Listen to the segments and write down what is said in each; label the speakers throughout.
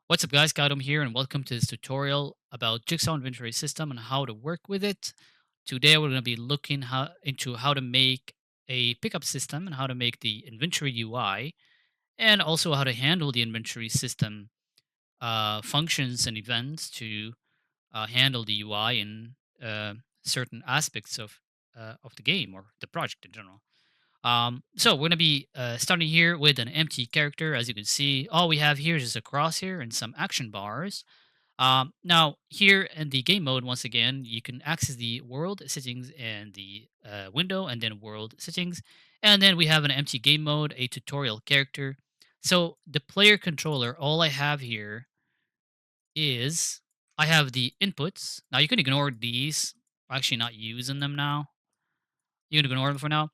Speaker 1: What's up guys, Gadom here and welcome to this tutorial about Jigsaw Inventory system and how to work with it. Today we're going to be looking into how to make a pickup system and how to make the inventory UI and also how to handle the inventory system functions and events to handle the UI in uh, certain aspects of the game or the project in general. So we're going to be starting here with an empty character. As you can see, all we have here is just a crosshair and some action bars. Now, here in the game mode, once again, you can access the world settings and the window, and then world settings. And then we have an empty game mode, a tutorial character. So the player controller, all I have here is I have the inputs. Now you can ignore these. I'm actually not using them now. You can ignore them for now.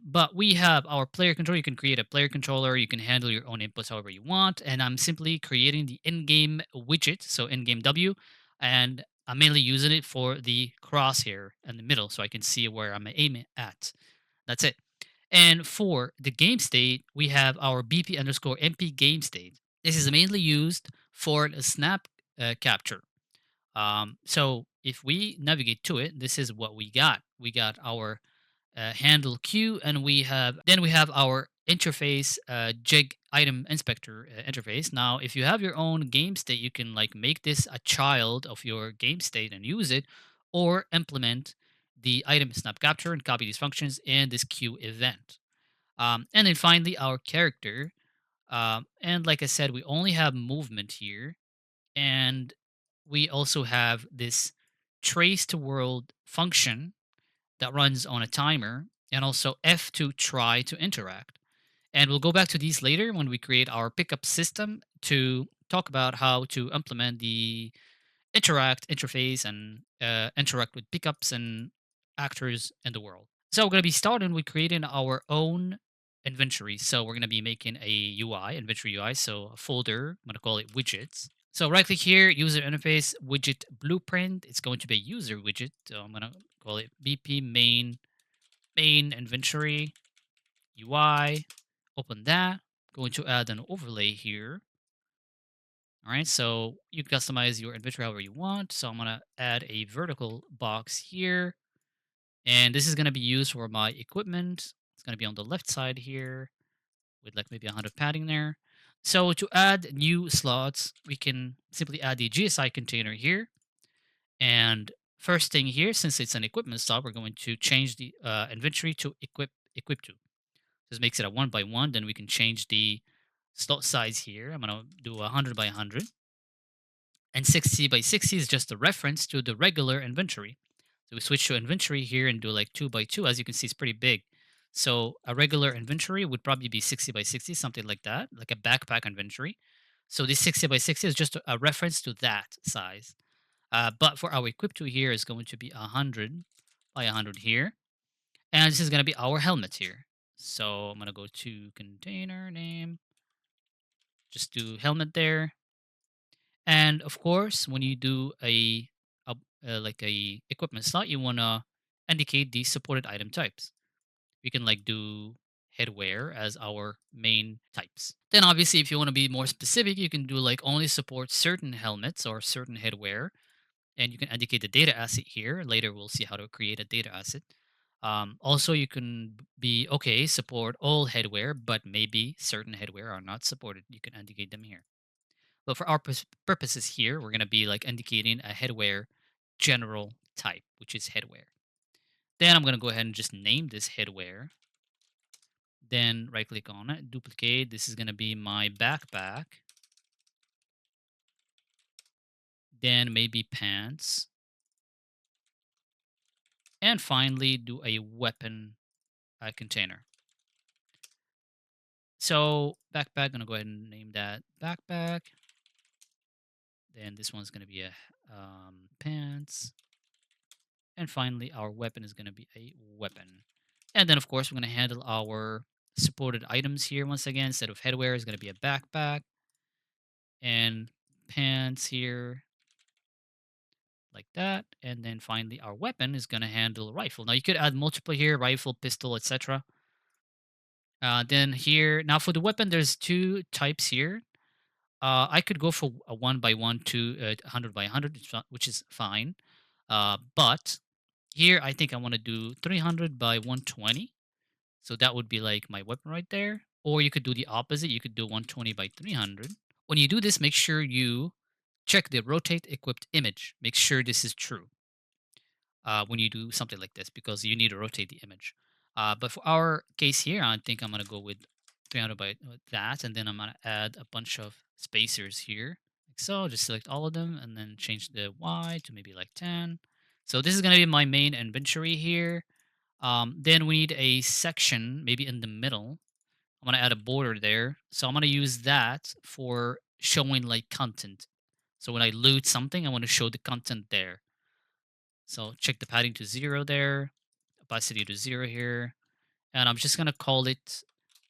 Speaker 1: But we have our player controller. You can create a player controller. You can handle your own inputs however you want. And I'm simply creating the in-game widget, so in-game W, and I'm mainly using it for the crosshair in the middle, so I can see where I'm aiming at. That's it. And for the game state, we have our BP underscore MP game state. This is mainly used for the snap capture. So if we navigate to it, this is what we got. We got our handle queue, and we have our interface jig item inspector interface. Now if you have your own game state, you can like make this a child of your game state and use it, or implement the item snap capture and copy these functions in this queue event. And then finally our character, and like I said, we only have movement here, and we also have this trace to world function that runs on a timer, and also F to try to interact. And we'll go back to these later when we create our pickup system to talk about how to implement the interact interface and interact with pickups and actors in the world. So we're going to be starting with creating our own inventory. So we're going to be making a UI, inventory UI. So a folder, I'm going to call it widgets. So right click here, user interface, widget blueprint. It's going to be a user widget. So I'm going to call it BP main inventory UI. Open that. Going to add an overlay here. All right, so you customize your inventory however you want. So I'm gonna add a vertical box here, and this is gonna be used for my equipment. It's gonna be on the left side here with like maybe 100 padding there. So to add new slots, we can simply add the GSI container here. And first thing here, since it's an equipment slot, we're going to change the inventory to equip to. This makes it a 1 by 1. Then we can change the slot size here. I'm gonna do 100 by 100. And 60 by 60 is just a reference to the regular inventory. So we switch to inventory here and do like 2 by 2. As you can see, it's pretty big. So a regular inventory would probably be 60 by 60, something like that, like a backpack inventory. So this 60 by 60 is just a reference to that size. But for our equip to here is going to be 100 by 100 here. And this is going to be our helmet here. So I'm going to go to container name, just do helmet there. And of course, when you do a like a equipment slot, you want to indicate the supported item types. We can like do headwear as our main types. Then obviously, if you want to be more specific, you can do like only support certain helmets or certain headwear, and you can indicate the data asset here. Later, we'll see how to create a data asset. Also, you can be okay, support all headwear, but maybe certain headwear are not supported. You can indicate them here. But for our purposes here, we're going to be like indicating a headwear general type, which is headwear. Then I'm going to go ahead and just name this headwear. Then right click on it, duplicate. This is going to be my backpack. Then maybe pants. And finally, do a weapon container. So backpack, going to go ahead and name that backpack. Then this one's going to be a pants. And finally, our weapon is going to be a weapon. And then, of course, we're going to handle our supported items here once again. Instead of headwear, is going to be a backpack and pants here, like that. And then finally, our weapon is going to handle rifle. Now, you could add multiple here, rifle, pistol, etc. Then here, now for the weapon, there's two types here. I could go for a 1 by 1 to 100 by 100, which is fine. But here, I think I want to do 300 by 120. So that would be like my weapon right there. Or you could do the opposite. You could do 120 by 300. When you do this, make sure you check the rotate equipped image. Make sure this is true when you do something like this because you need to rotate the image. But for our case here, I think I'm going to go with 300 by that. And then I'm going to add a bunch of spacers here. Like so, just select all of them and then change the Y to maybe like 10. So this is going to be my main inventory here. Then we need a section maybe in the middle. I'm going to add a border there. So I'm going to use that for showing like content. So when I loot something, I want to show the content there. So check the padding to 0 there, opacity to 0 here. And I'm just going to call it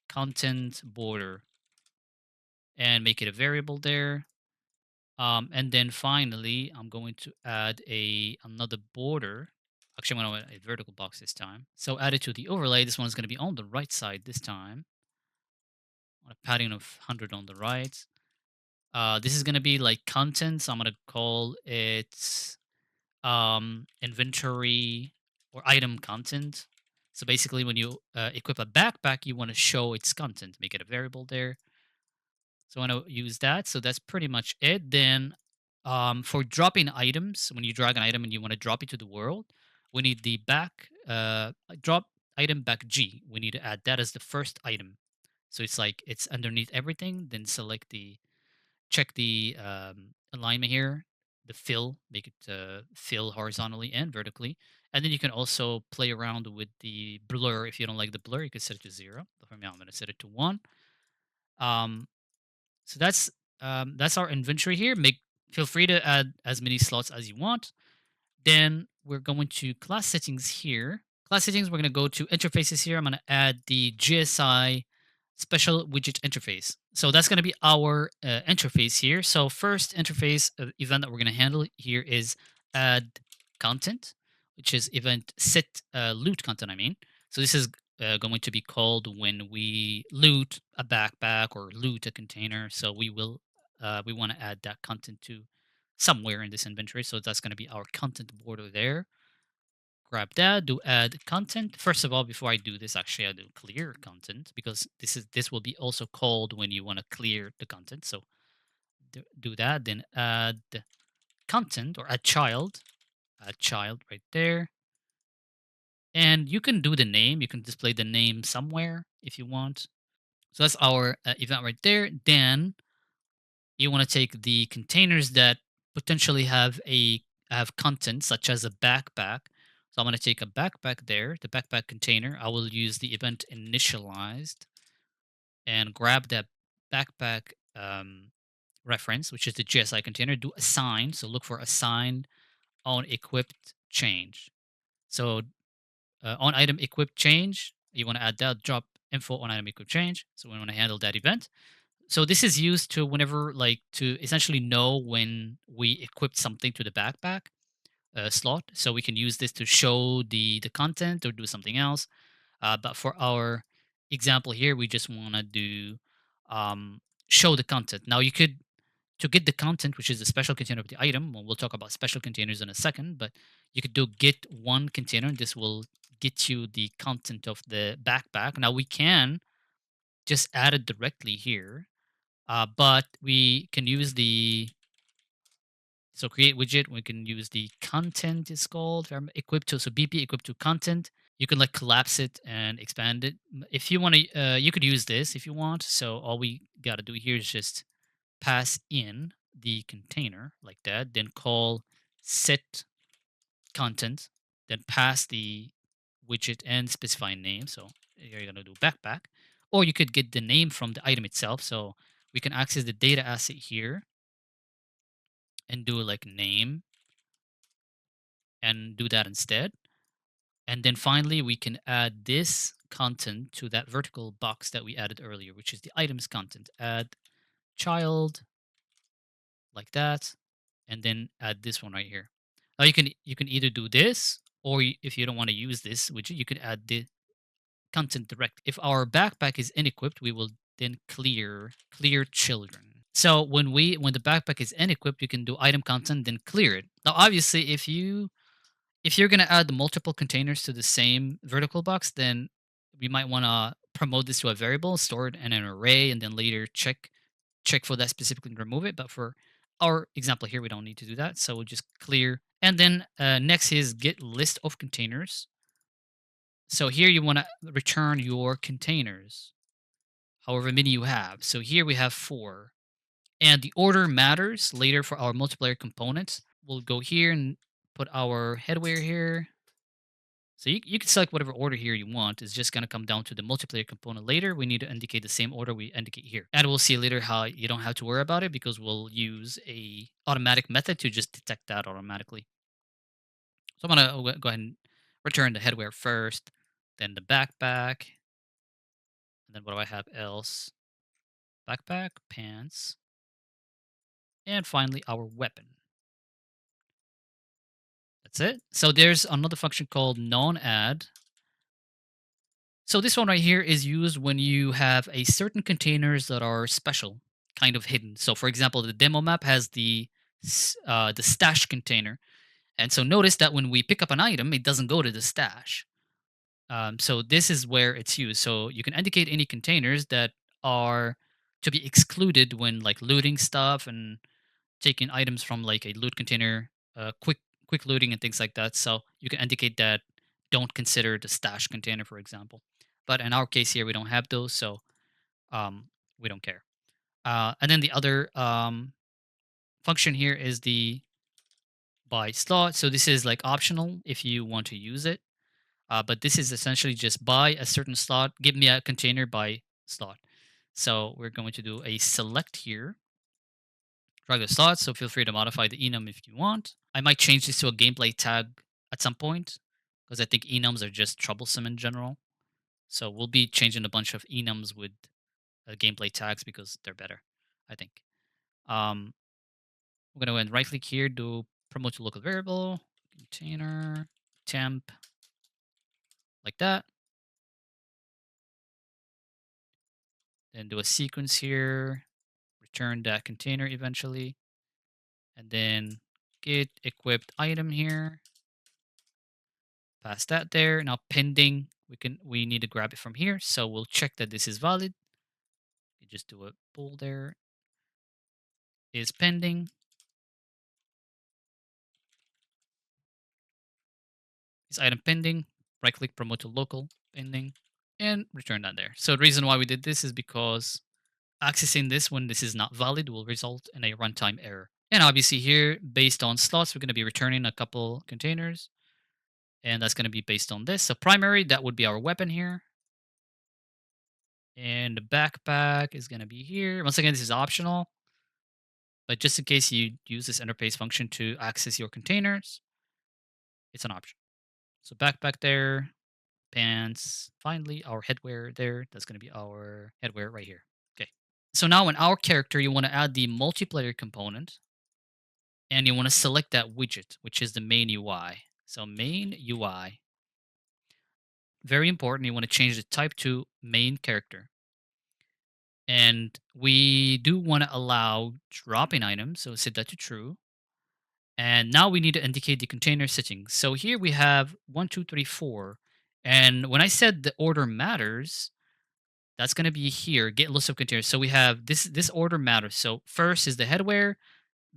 Speaker 1: content border and make it a variable there. And then finally, I'm going to add another border. Actually, I'm going to add a vertical box this time. So add it to the overlay. This one is going to be on the right side this time. On a padding of 100 on the right. This is going to be like content. So I'm going to call it inventory or item content. So basically, when you equip a backpack, you want to show its content, make it a variable there. So I want to use that. So that's pretty much it. Then for dropping items, when you drag an item and you want to drop it to the world, we need the drop item back G. We need to add that as the first item. So it's like it's underneath everything. Then select check the alignment here, the fill, make it fill horizontally and vertically. And then you can also play around with the blur. If you don't like the blur, you can set it to 0. For me, I'm going to set it to 1. Um, so that's our inventory here. Feel free to add as many slots as you want. Then we're going to class settings here. Class settings, we're going to go to interfaces here. I'm going to add the GSI special widget interface. So that's going to be our interface here. So first interface event that we're going to handle here is add content, which is event set loot content, I mean. So this is going to be called when we loot a backpack or loot a container. So we want to add that content to somewhere in this inventory. So that's going to be our content border there. Grab that, do add content. First of all, before I do this, actually I do clear content because this will be also called when you want to clear the content. So do that, then add content or add child right there. And you can do the name, you can display the name somewhere if you want. So that's our event right there. Then you want to take the containers that potentially have content such as a backpack. So I'm going to take a backpack there, the backpack container. I will use the event initialized and grab that backpack reference, which is the GSI container. Do assign. So look for assign on equipped change. So on item equipped change, you want to add that drop info on item equipped change. So we want to handle that event. So this is used to whenever like to essentially know when we equipped something to the backpack slot. So we can use this to show the content or do something else. But for our example here, we just want to do show the content. Now you could to get the content, which is the special container of the item. Well, we'll talk about special containers in a second, but you could do get one container. And this will get you the content of the backpack. Now we can just add it directly here, but we can use so create widget. We can use the content is called equipped to, so BP equipped to content. You can like collapse it and expand it. If you want to, you could use this if you want. So all we got to do here is just pass in the container like that, then call set content, then pass the widget and specify name. So here you're going to do backpack, or you could get the name from the item itself. So we can access the data asset here and do like name and do that instead. And then finally, we can add this content to that vertical box that we added earlier, which is the items content. Add child like that, and then add this one right here. Now you can either do this, or if you don't want to use this widget, you could add the content direct. If our backpack is unequipped, we will then clear children. So when the backpack is unequipped, you can do item content, then clear it. Now, obviously, if you're gonna add the multiple containers to the same vertical box, then we might want to promote this to a variable, store it in an array, and then later check for that specifically and remove it. But for our example here, we don't need to do that, so we'll just clear. And then next is get list of containers. So here you want to return your containers, however many you have. So here we have 4. And the order matters later for our multiplayer components. We'll go here and put our headwear here. So you can select whatever order here you want. It's just going to come down to the multiplayer component later. We need to indicate the same order we indicate here. And we'll see later how you don't have to worry about it because we'll use a automatic method to just detect that automatically. So I'm going to go ahead and return the headwear first, then the backpack, and then what do I have else? Backpack, pants, and finally our weapon. That's it. So there's another function called non-add. So this one right here is used when you have a certain containers that are special, kind of hidden. So for example, the demo map has the stash container, and so notice that when we pick up an item, it doesn't go to the stash. So this is where it's used. So you can indicate any containers that are to be excluded when like looting stuff and taking items from like a loot container, quick looting and things like that. So you can indicate that don't consider the stash container, for example. But in our case here, we don't have those, so um, we don't care. And then the other function here is the by slot. So this is like optional if you want to use it. But this is essentially just buy a certain slot, give me a container by slot. So we're going to do a select here, drag the slot. So feel free to modify the enum if you want. I might change this to a gameplay tag at some point because I think enums are just troublesome in general. So we'll be changing a bunch of enums with gameplay tags because they're better, I think. Um, I'm going to go and right click here, do promote to local variable, container, temp, like that. Then do a sequence here, return that container eventually, and then get equipped item here, pass that there. Now pending, we need to grab it from here, so we'll check that this is valid. You just do a pull there, is pending, is item pending, right click promote to local, pending, and return that there. So the reason why we did this is because accessing this when this is not valid will result in a runtime error. And obviously here, based on slots, we're going to be returning a couple containers, and that's going to be based on this. So primary, that would be our weapon here. And the backpack is going to be here. Once again, this is optional, but just in case you use this interface function to access your containers, it's an option. So backpack there, pants, finally our headwear there. That's going to be our headwear right here. Okay. So now in our character, you want to add the multiplayer component and you want to select that widget, which is the main UI. So main UI, very important. You want to change the type to main character. And we do want to allow dropping items, so set that to true. And now we need to indicate the container settings. So here we have 1, 2, 3, 4. And when I said the order matters, that's going to be here, get list of containers. So we have this order matters. So first is the headwear,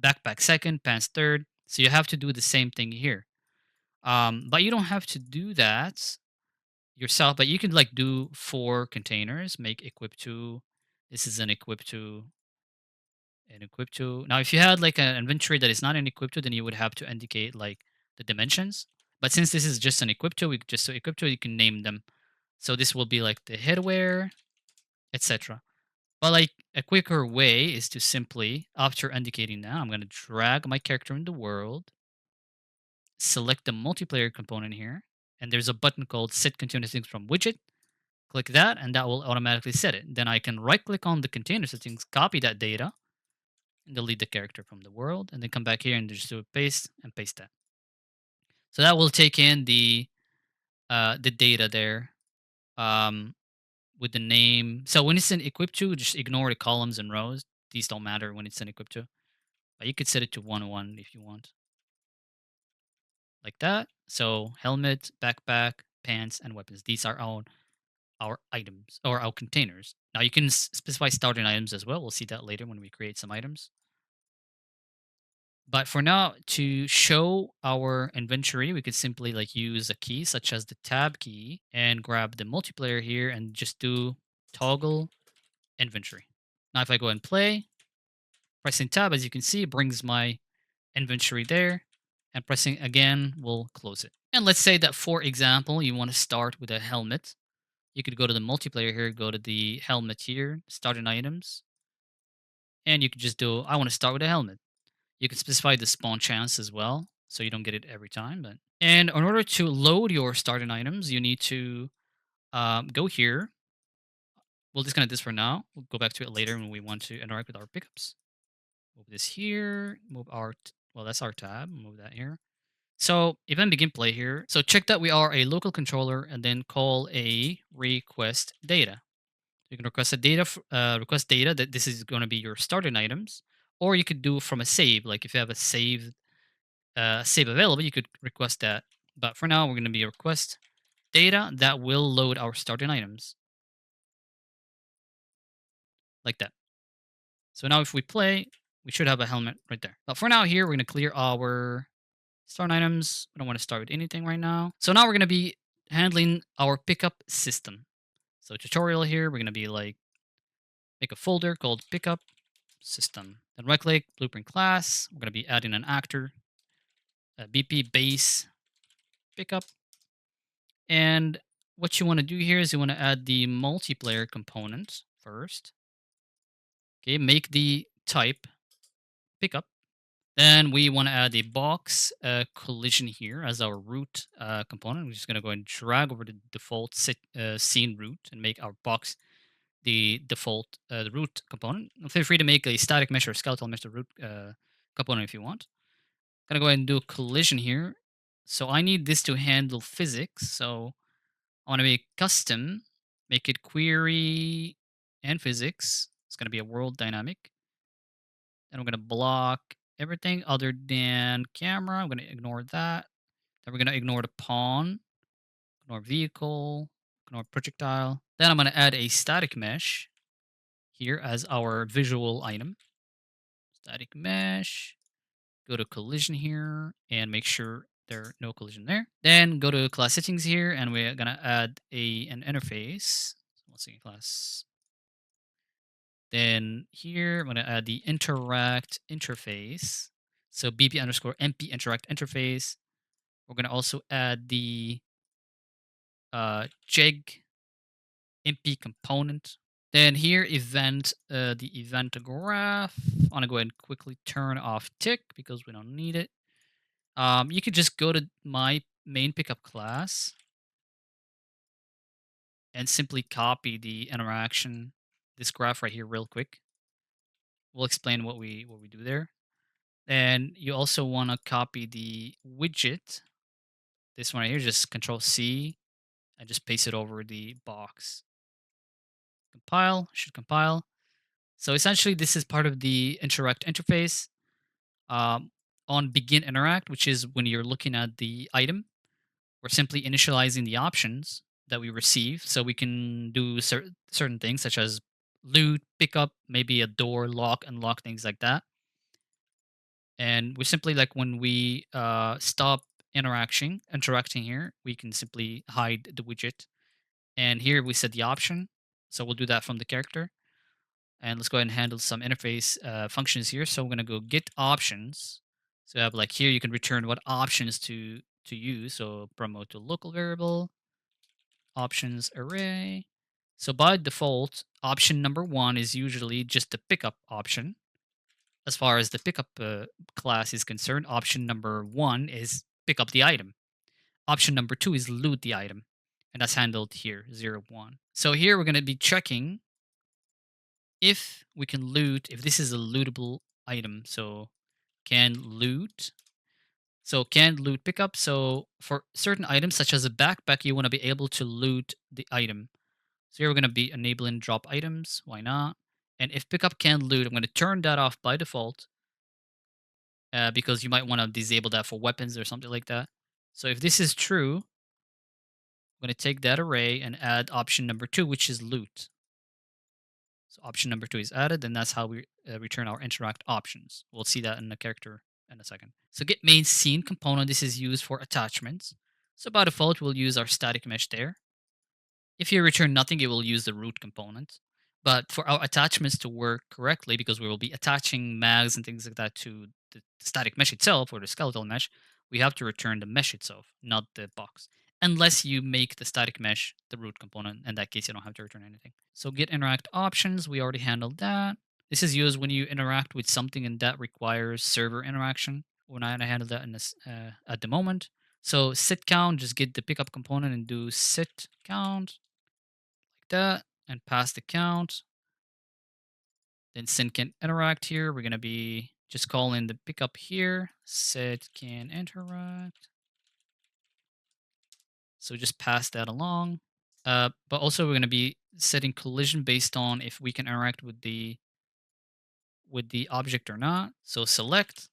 Speaker 1: backpack second, pants third. So you have to do the same thing here. But you don't have to do that yourself, but you can like do 4 containers, make equip to. This is an equip to and equip to. Now, if you had like an inventory that is not an equip to, then you would have to indicate like the dimensions. But since this is just an equip to, we just so equip to, you can name them. So this will be like the headwear, etc. But like a quicker way is to simply, after indicating that, I'm going to drag my character in the world, select the multiplayer component here, and there's a button called Set Container Settings from Widget. Click that, and that will automatically set it. Then I can right click on the container settings, copy that data, and delete the character from the world, and then come back here and just do a paste and paste that. So that will take in the data there um, with the name. So when it's in equip to, just ignore the columns and rows. these don't matter when it's unequipped to. But you could set it to 1 1 if you want, like that. So helmet, backpack, pants, and weapons. These are our items or our containers. Now you can specify starting items as well. We'll see that later when we create some items. But for now, to show our inventory, we could simply like use a key such as the tab key and grab the multiplayer here and just do toggle inventory. Now if I go and play, pressing tab, as you can see, brings my inventory there, and pressing again will close it. And let's say that, for example, you want to start with a helmet. You could go to the multiplayer here, go to the helmet here, start in items, and you could just do, I want to start with a helmet. You can specify the spawn chance as well, so you don't get it every time. But and in order to load your starting items, you need to go here. We'll disconnect this for now. We'll go back to it later when we want to interact with our pickups. Move this here. Move our well, that's our tab. Move that here. So event begin play here. So check that we are a local controller and then call a request data. You can request a request data that this is going to be your starting items, or you could do from a save. Like if you have a save available, you could request that. But for now, we're going to be request data that will load our starting items like that. So now if we play, we should have a helmet right there. But for now here, we're going to clear our starting items. We don't want to start with anything right now. So now we're going to be handling our pickup system. So tutorial here, we're going to be like, make a folder called pickup system. Then right click, blueprint class. We're going to be adding an actor, a BP base pickup. And what you want to do here is you want to add the multiplayer component first. Okay, make the type pickup. Then we want to add a box collision here as our root component. We're just going to go and drag over the default scene root and make our box the default the root component. Feel free to make a static mesh or skeletal mesh the root component if you want. Gonna go ahead and do a collision here. So I need this to handle physics. So I want to make custom, make it query and physics. It's going to be a world dynamic. Then we're going to block everything other than camera. I'm going to ignore that. Then we're going to ignore the pawn, ignore vehicle, ignore projectile. Then I'm going to add a static mesh here as our visual item. Static mesh. Go to collision here and make sure there no collision there. Then go to class settings here and we're gonna add an interface. Let's see, class. Then here I'm gonna add the interact interface. So BP underscore MP interact interface. We're gonna also add the jig MP component. Then here event the event graph. I want to go ahead and quickly turn off tick because we don't need it. You could just go to my main pickup class and simply copy the interaction, this graph right here, real quick. We'll explain what we do there. And you also want to copy the widget. This one right here, just Control C and just paste it over the box. Compile should compile. So essentially, this is part of the interact interface. On begin interact, which is when you're looking at the item, we're simply initializing the options that we receive so we can do certain things such as loot, pickup, maybe a door, lock, unlock, things like that. And we simply like when we stop interacting here, we can simply hide the widget. And here we set the option. So we'll do that from the character. And let's go ahead and handle some interface functions here. So we're going to go get options. So I have like here, you can return what options to use. So promote to local variable, options array. So by default, option number 1 is usually just the pickup option. As far as the pickup class is concerned, option number 1 is pick up the item. Option number 2 is loot the item. And that's handled here, 0, 1. So here we're going to be checking if we can loot, if this is a lootable item. So can loot. So can loot pickup. So for certain items such as a backpack, you want to be able to loot the item. So here we're going to be enabling drop items. Why not? And if pickup can loot, I'm going to turn that off by default because you might want to disable that for weapons or something like that. So if this is true, I'm going to take that array and add option number 2, which is loot. So option number 2 is added, and that's how we return our interact options. We'll see that in the character in a second. So get main scene component, this is used for attachments. So by default, we'll use our static mesh there. If you return nothing, it will use the root component. But for our attachments to work correctly, because we will be attaching mags and things like that to the static mesh itself or the skeletal mesh, we have to return the mesh itself, not the box. Unless you make the static mesh the root component. In that case, you don't have to return anything. So get interact options, we already handled that. This is used when you interact with something and that requires server interaction. We're not going to handle that in this, at the moment. So sit count, just get the pickup component and do sit count like that and pass the count. Then send can interact here. We're going to be just calling the pickup here. Set can interact. So just pass that along. But also we're going to be setting collision based on if we can interact with the object or not. So select.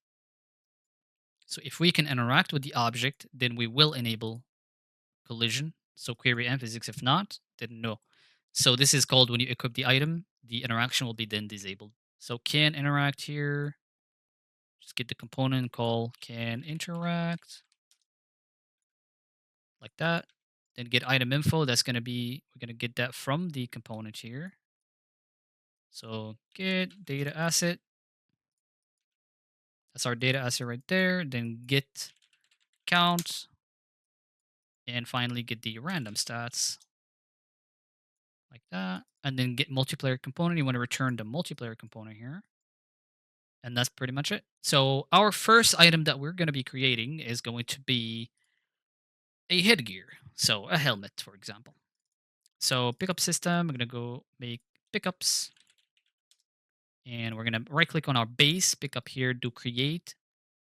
Speaker 1: So if we can interact with the object, then we will enable collision. So query and physics. If not, then no. So this is called when you equip the item, the interaction will be then disabled. So can interact here. Just get the component call can interact like that. Then get item info. That's going to be, we're going to get that from the component here. So get data asset. That's our data asset right there. Then get count. And finally get the random stats like that. And then get multiplayer component. You want to return the multiplayer component here. And that's pretty much it. So our first item that we're going to be creating is going to be a headgear. So a helmet, for example. So pickup system, I'm going to go make pickups. And we're going to right click on our base, pick up here, do create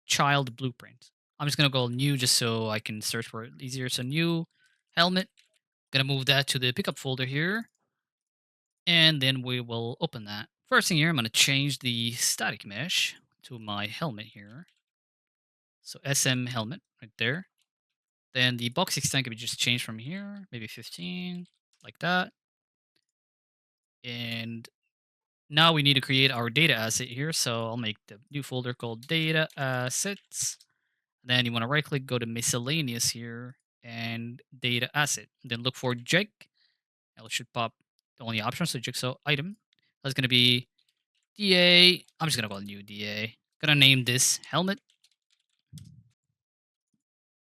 Speaker 1: child blueprint. I'm just going to go new just so I can search for it easier. So new helmet. Going to move that to the pickup folder here. And then we will open that. First thing here, I'm going to change the static mesh to my helmet here. So SM helmet right there. Then the box extent can be just changed from here, maybe 15, like that. And now we need to create our data asset here. So I'll make the new folder called data assets. Then you want to right click, go to miscellaneous here and data asset. Then look for jig. It should pop the only option. So jigsaw item. That's going to be DA. I'm just going to call it new DA. Going to name this helmet.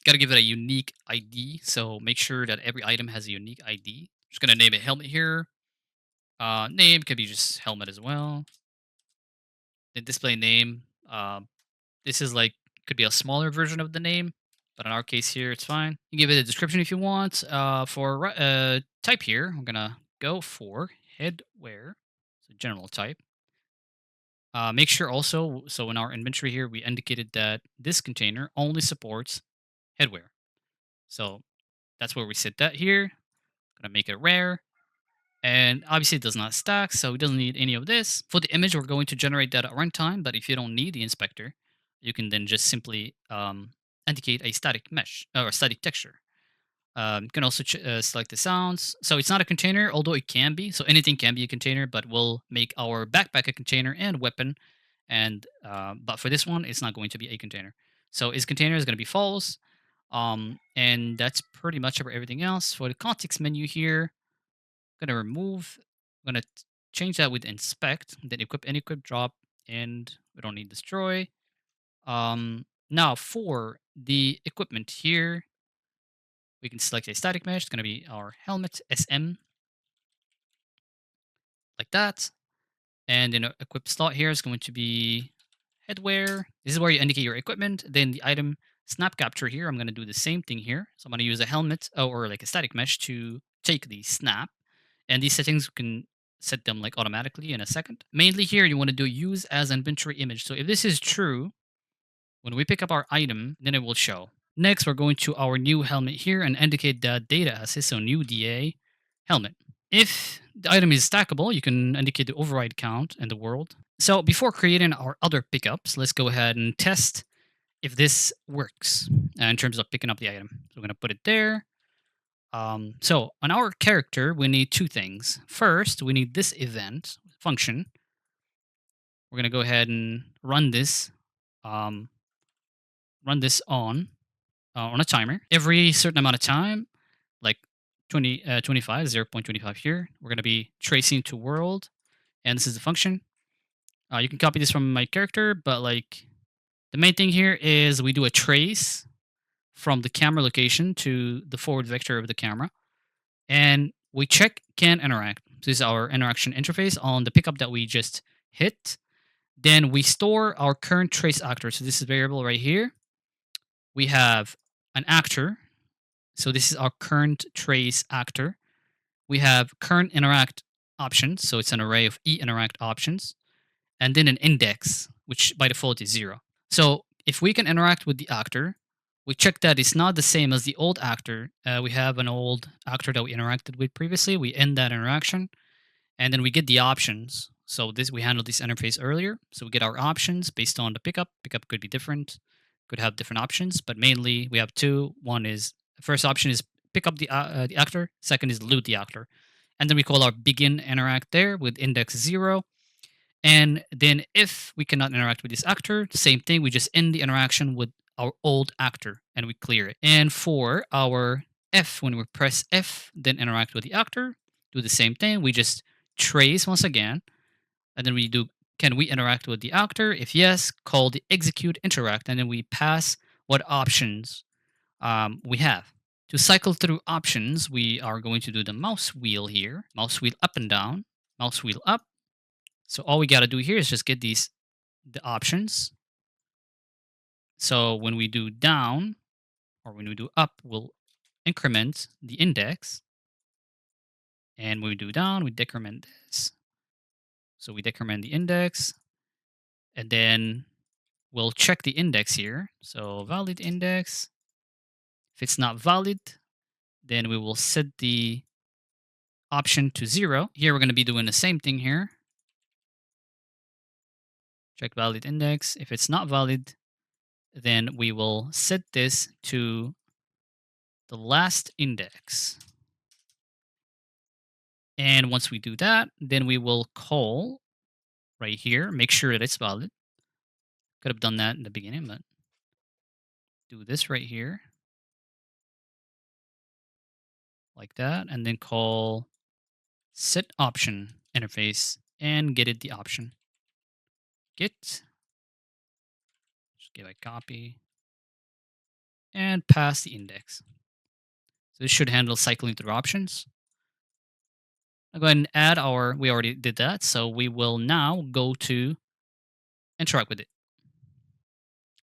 Speaker 1: Got to give it a unique ID. So make sure that every item has a unique ID. Just going to name it helmet here. Name could be just helmet as well. The display name. This is like could be a smaller version of the name, but in our case here, it's fine. You can give it a description if you want. For type here, I'm gonna go for headwear, so general type. Make sure also, so in our inventory here, we indicated that this container only supports headwear. So that's where we set that here. Gonna make it rare. And obviously it does not stack, so it doesn't need any of this. For the image, we're going to generate that at runtime, but if you don't need the inspector, you can then just simply indicate a static mesh or a static texture. You can also select the sounds. So it's not a container, although it can be. So anything can be a container, but we'll make our backpack a container and weapon. And but for this one, it's not going to be a container. So its container is going to be false. And that's pretty much for everything else. For the context menu here, I'm gonna remove. I'm gonna change that with inspect. Then equip and equip drop, and we don't need destroy. Now for the equipment here, we can select a static mesh. It's gonna be our helmet SM like that, and then equip slot here is going to be headwear. This is where you indicate your equipment. Then the item snap capture here. I'm gonna do the same thing here. So I'm gonna use a helmet or like a static mesh to take the snap. And these settings, you can set them like automatically in a second. Mainly here, you want to do use as inventory image. So if this is true, when we pick up our item, then it will show. Next, we're going to our new helmet here and indicate the data asset, so new DA helmet. If the item is stackable, you can indicate the override count in the world. So before creating our other pickups, let's go ahead and test if this works in terms of picking up the item. So we're going to put it there. So on our character, we need two things. First, we need this event function. We're going to go ahead and um, run this on a timer. Every certain amount of time, like 25, 0.25 here, we're going to be tracing to world, and this is the function. You can copy this from my character, but like the main thing here is we do a trace from the camera location to the forward vector of the camera, and we check can interact. This is our interaction interface on the pickup that we just hit. Then we store our current trace actor. So this is variable right here. We have an actor. So this is our current trace actor. We have current interact options. So it's an array of interact options. And then an index, which by default is 0. So if we can interact with the actor, we check that it's not the same as the old actor. We have an old actor that we interacted with previously. We end that interaction, and then we get the options. So this we handled this interface earlier. So we get our options based on the pickup. Pickup could be different, could have different options, but mainly we have two. One is first option is pick up the actor. Second is loot the actor, and then we call our begin interact there with index 0. And then if we cannot interact with this actor, same thing, we just end the interaction with our old actor and we clear it. And for our F, when we press F, then interact with the actor, do the same thing. We just trace once again, and then we do can we interact with the actor? If yes, call the execute interact, and then we pass what options we have. To cycle through options, we are going to do the mouse wheel here, mouse wheel up and down, mouse wheel up. So all we got to do here is just get the options. So when we do down or when we do up, we'll increment the index. And when we do down, we decrement this. So we decrement the index, and then we'll check the index here. So valid index. If it's not valid, then we will set the option to 0. Here we're going to be doing the same thing here. Check valid index. If it's not valid, then we will set this to the last index. And once we do that, then we will call right here, make sure that it's valid. Could have done that in the beginning, but do this right here like that, and then call set option interface and get it the option. Get, just give a copy and pass the index. So this should handle cycling through options. I'll go ahead and add we already did that. So we will now go to interact with it.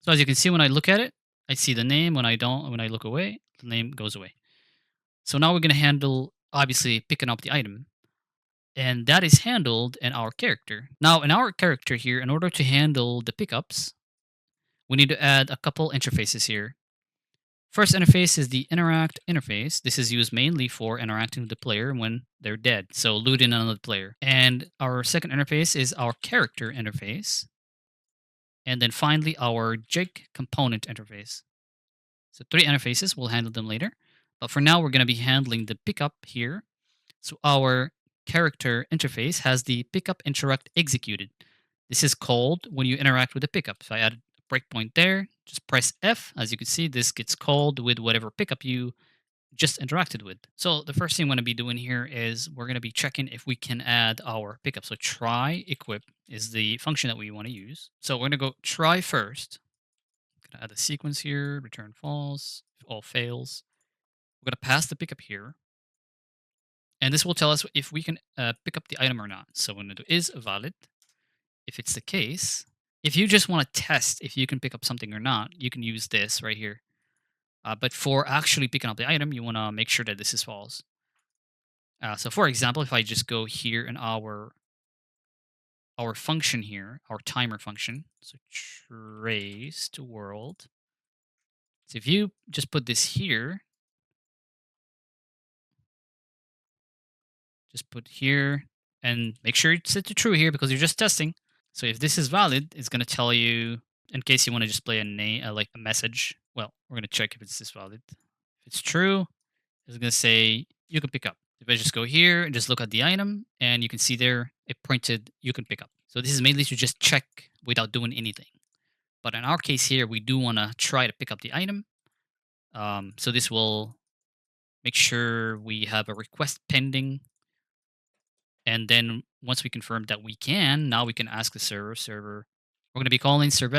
Speaker 1: So as you can see, when I look at it, I see the name. When I look away, the name goes away. So now we're going to handle, obviously, picking up the item. And that is handled in our character. Now, in our character here, in order to handle the pickups, we need to add a couple interfaces here. First interface is the interact interface. This is used mainly for interacting with the player when they're dead, so looting another player. And our second interface is our character interface. And then finally, our jig component interface. So three interfaces, we'll handle them later. But for now, we're going to be handling the pickup here. So our character interface has the pickup interact executed. This is called when you interact with the pickup. If I add a breakpoint there, just press F. As you can see, this gets called with whatever pickup you just interacted with. So the first thing I'm going to be doing here is we're going to be checking if we can add our pickup. So try equip is the function that we want to use. So we're going to go try first. I'm going to add a sequence here, return false, if all fails. We're going to pass the pickup here. And this will tell us if we can pick up the item or not. So when it is valid, if it's the case, if you just want to test if you can pick up something or not, you can use this right here. But for actually picking up the item, you want to make sure that this is false. So for example, if I just go here in our function here, our timer function, so trace to world. So if you just put this here, Just put here and make sure it's set to true here because you're just testing. So if this is valid, it's going to tell you in case you want to display a name, like a message. Well, we're going to check if it's this valid. If it's true, it's going to say you can pick up. If I just go here and just look at the item, and you can see there it printed you can pick up. So this is mainly to just check without doing anything. But in our case here, we do want to try to pick up the item. So this will make sure we have a request pending. And then once we confirm that we can, now we can ask the server. We're going to be calling server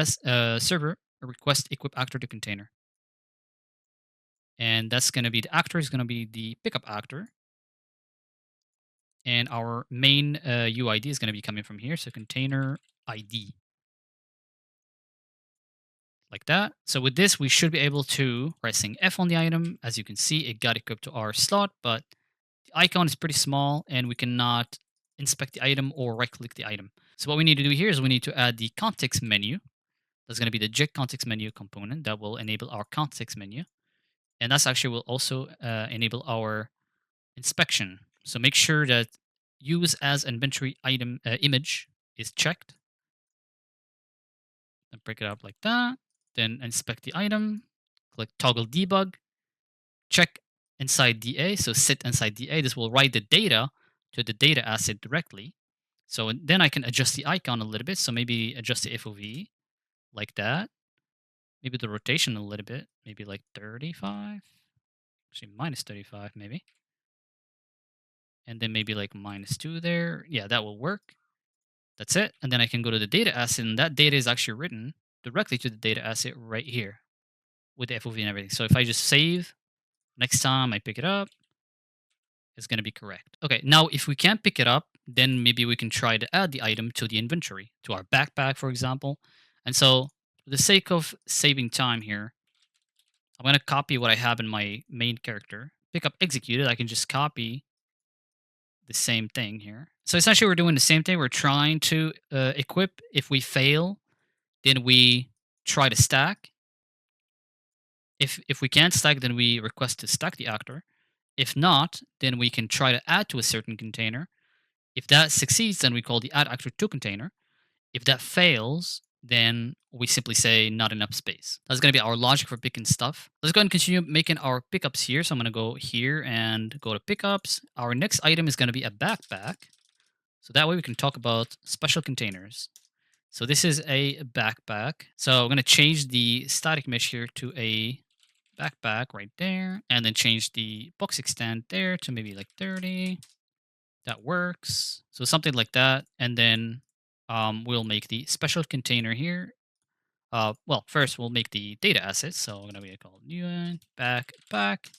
Speaker 1: a request equip actor to container. And that's going to be the actor is going to be the pickup actor. And our main UID is going to be coming from here. So container ID. Like that. So with this, we should be able to, pressing F on the item, as you can see, it got equipped to our slot, but the icon is pretty small and we cannot inspect the item or right click the item. So what we need to do here is we need to add the context menu. That's going to be the Jig context menu component that will enable our context menu. And that's actually will also enable our inspection. So make sure that use as inventory item image is checked. Then break it up like that. Then inspect the item. Click toggle debug. Check inside DA. So sit inside DA. This will write the data to the data asset directly. So then I can adjust the icon a little bit. So maybe adjust the FOV like that. Maybe the rotation a little bit. Maybe like 35. Actually, minus 35 maybe. And then maybe like -2 there. Yeah, that will work. That's it. And then I can go to the data asset, and that data is actually written directly to the data asset right here with the FOV and everything. So if I just save, next time I pick it up, it's going to be correct. Okay, now if we can't pick it up, then maybe we can try to add the item to the inventory, to our backpack, for example. And so, for the sake of saving time here, I'm going to copy what I have in my main character. Pick up executed. I can just copy the same thing here. So essentially, we're doing the same thing. We're trying to equip. If we fail, then we try to stack. If we can't stack, then we request to stack the actor. If not, then we can try to add to a certain container. If that succeeds, then we call the add actor to container. If that fails, then we simply say not enough space. That's going to be our logic for picking stuff. Let's go ahead and continue making our pickups here. So I'm going to go here and go to pickups. Our next item is going to be a backpack. So that way we can talk about special containers. So this is a backpack. So I'm going to change the static mesh here to a backpack right there. And then change the box extend there to maybe like 30. That works. So something like that. And then we'll make the special container here. Well, first we'll make the data assets. So I'm going to call new backpack.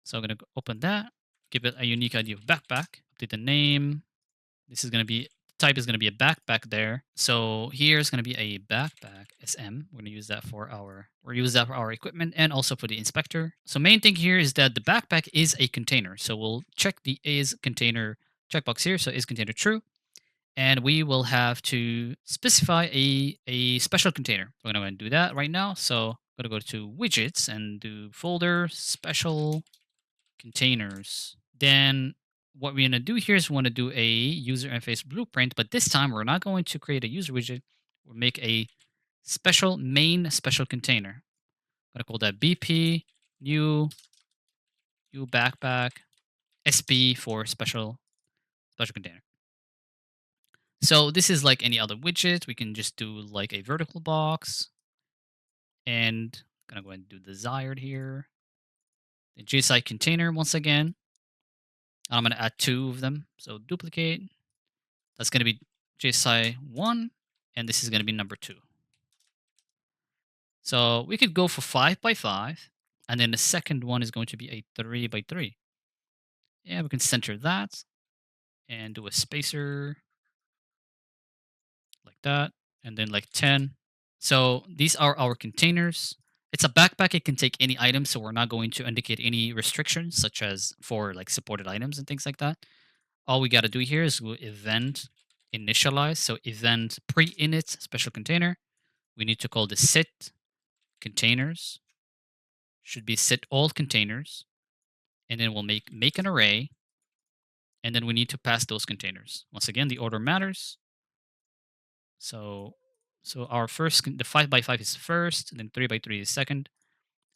Speaker 1: So I'm going to open that, give it a unique ID of backpack, update the name. This is going to be, type is going to be a backpack there. So here's going to be a backpack SM. We're going to use that for our equipment and also for the inspector. So main thing here is that the backpack is a container. So we'll check the is container checkbox here. So is container true. And we will have to specify a special container. We're going to do that right now. So I'm going to go to widgets and do folder special containers. Then what we're going to do here is we want to do a user interface blueprint, but this time we're not going to create a user widget. We'll make a special main special container. I'm going to call that BP new backpack SP for special container. So this is like any other widget. We can just do like a vertical box, and I'm going to go ahead and do desired here. The JSI container once again. I'm going to add 2 of them. So duplicate. That's going to be JSI 1, and this is going to be number 2. So we could go for 5 by 5, and then the second one is going to be a 3 by 3. Yeah, we can center that and do a spacer like that, and then like 10. So these are our containers. It's a backpack. It can take any item, so we're not going to indicate any restrictions, such as for like supported items and things like that. All we got to do here is go event initialize. So event pre-init special container. We need to call the set containers. Should be set all containers. And then we'll make an array. and then we need to pass those containers. Once again, the order matters. So, so our first, the 5 by 5 is first, and then 3 by 3 is second,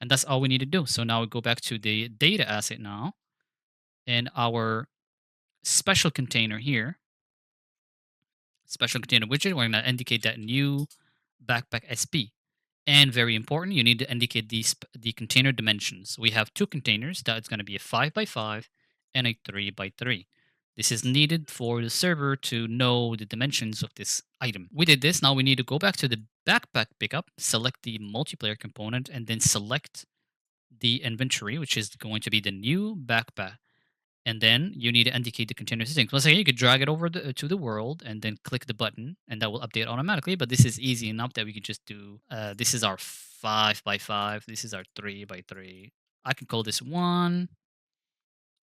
Speaker 1: and that's all we need to do. So now we go back to the data asset now, and our special container here, special container widget, we're going to indicate that new backpack SP. And very important, you need to indicate the container dimensions. We have two containers. That's going to be a 5 by 5 and a 3 by 3. This is needed for the server to know the dimensions of this item. We did this. Now we need to go back to the backpack pickup, select the multiplayer component, and then select the inventory, which is going to be the new backpack. And then you need to indicate the container settings. Once again, you could drag it over to the world and then click the button, and that will update automatically. But this is easy enough that we could just do. This is our 5 by 5. This is our 3 by 3. I can call this 1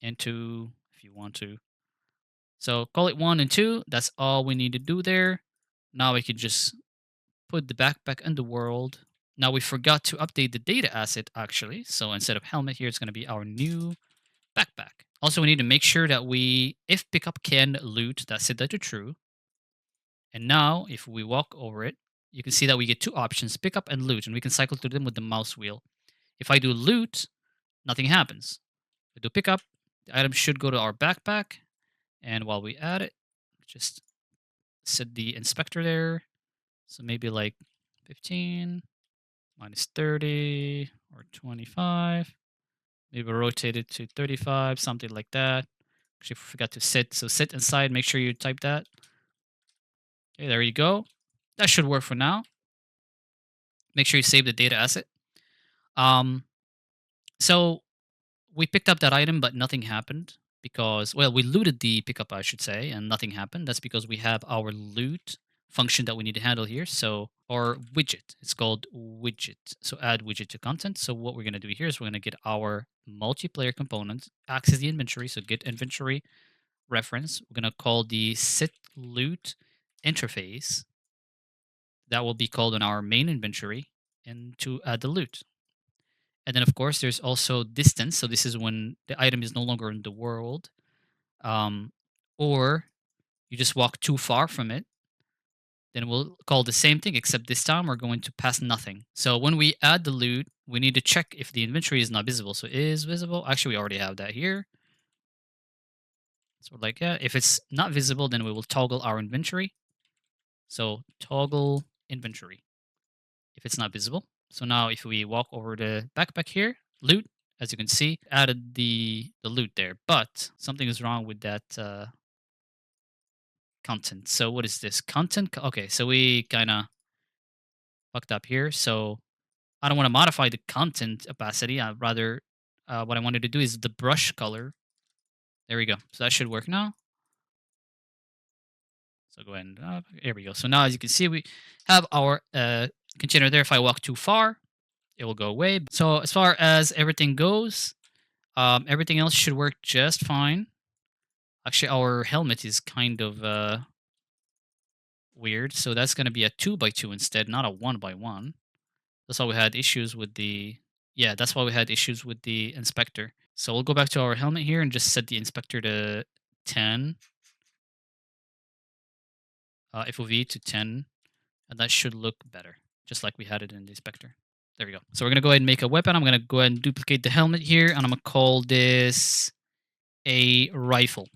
Speaker 1: and 2 if you want to. So call it 1 and 2. That's all we need to do there. Now we can just put the backpack in the world. Now we forgot to update the data asset actually. So instead of helmet here, it's going to be our new backpack. Also, we need to make sure that if pickup can loot, that's set that to true. And now, if we walk over it, you can see that we get two options, pickup and loot, and we can cycle through them with the mouse wheel. If I do loot, nothing happens. If I do pickup, the item should go to our backpack, and while we add it, just set the inspector there. So maybe like 15 minus 30 or 25. Maybe rotate it to 35, something like that. Actually, forgot to sit. So sit inside. Make sure you type that. Okay, there you go. That should work for now. Make sure you save the data asset. Um, so we picked up that item, but nothing happened because, well, we looted the pickup, I should say, and nothing happened. That's because we have our loot function that we need to handle here. So, or widget, it's called widget. So add widget to content. So what we're going to do here is we're going to get our multiplayer component, access the inventory. So get inventory reference. We're going to call the set loot interface. That will be called on our main inventory and to add the loot. And then, of course, there's also distance. So this is when the item is no longer in the world, or you just walk too far from it. Then we'll call the same thing, except this time we're going to pass nothing. So when we add the loot, we need to check if the inventory is not visible. So is visible. Actually, we already have that here. So like, yeah, if it's not visible, then we will toggle our inventory. So toggle inventory if it's not visible. So now if we walk over the backpack here, loot, as you can see, added the loot there. But something is wrong with that content. So what is this? Content? Okay, so we kind of fucked up here. So I don't want to modify the content opacity. I'd rather, what I wanted to do is the brush color. There we go. So that should work now. So go ahead and, here we go. So now as you can see, we have our container there. If I walk too far, it will go away. So as far as everything goes, everything else should work just fine. Actually, our helmet is kind of weird. So that's going to be a 2 by 2 instead, not a 1 by 1. That's why we had issues with the, yeah, that's why we had issues with the inspector. So we'll go back to our helmet here and just set the inspector to 10. FOV to 10. And that should look better, just like we had it in the inspector. There we go. So we're going to go ahead and make a weapon. I'm going to go ahead and duplicate the helmet here, and I'm going to call this a rifle.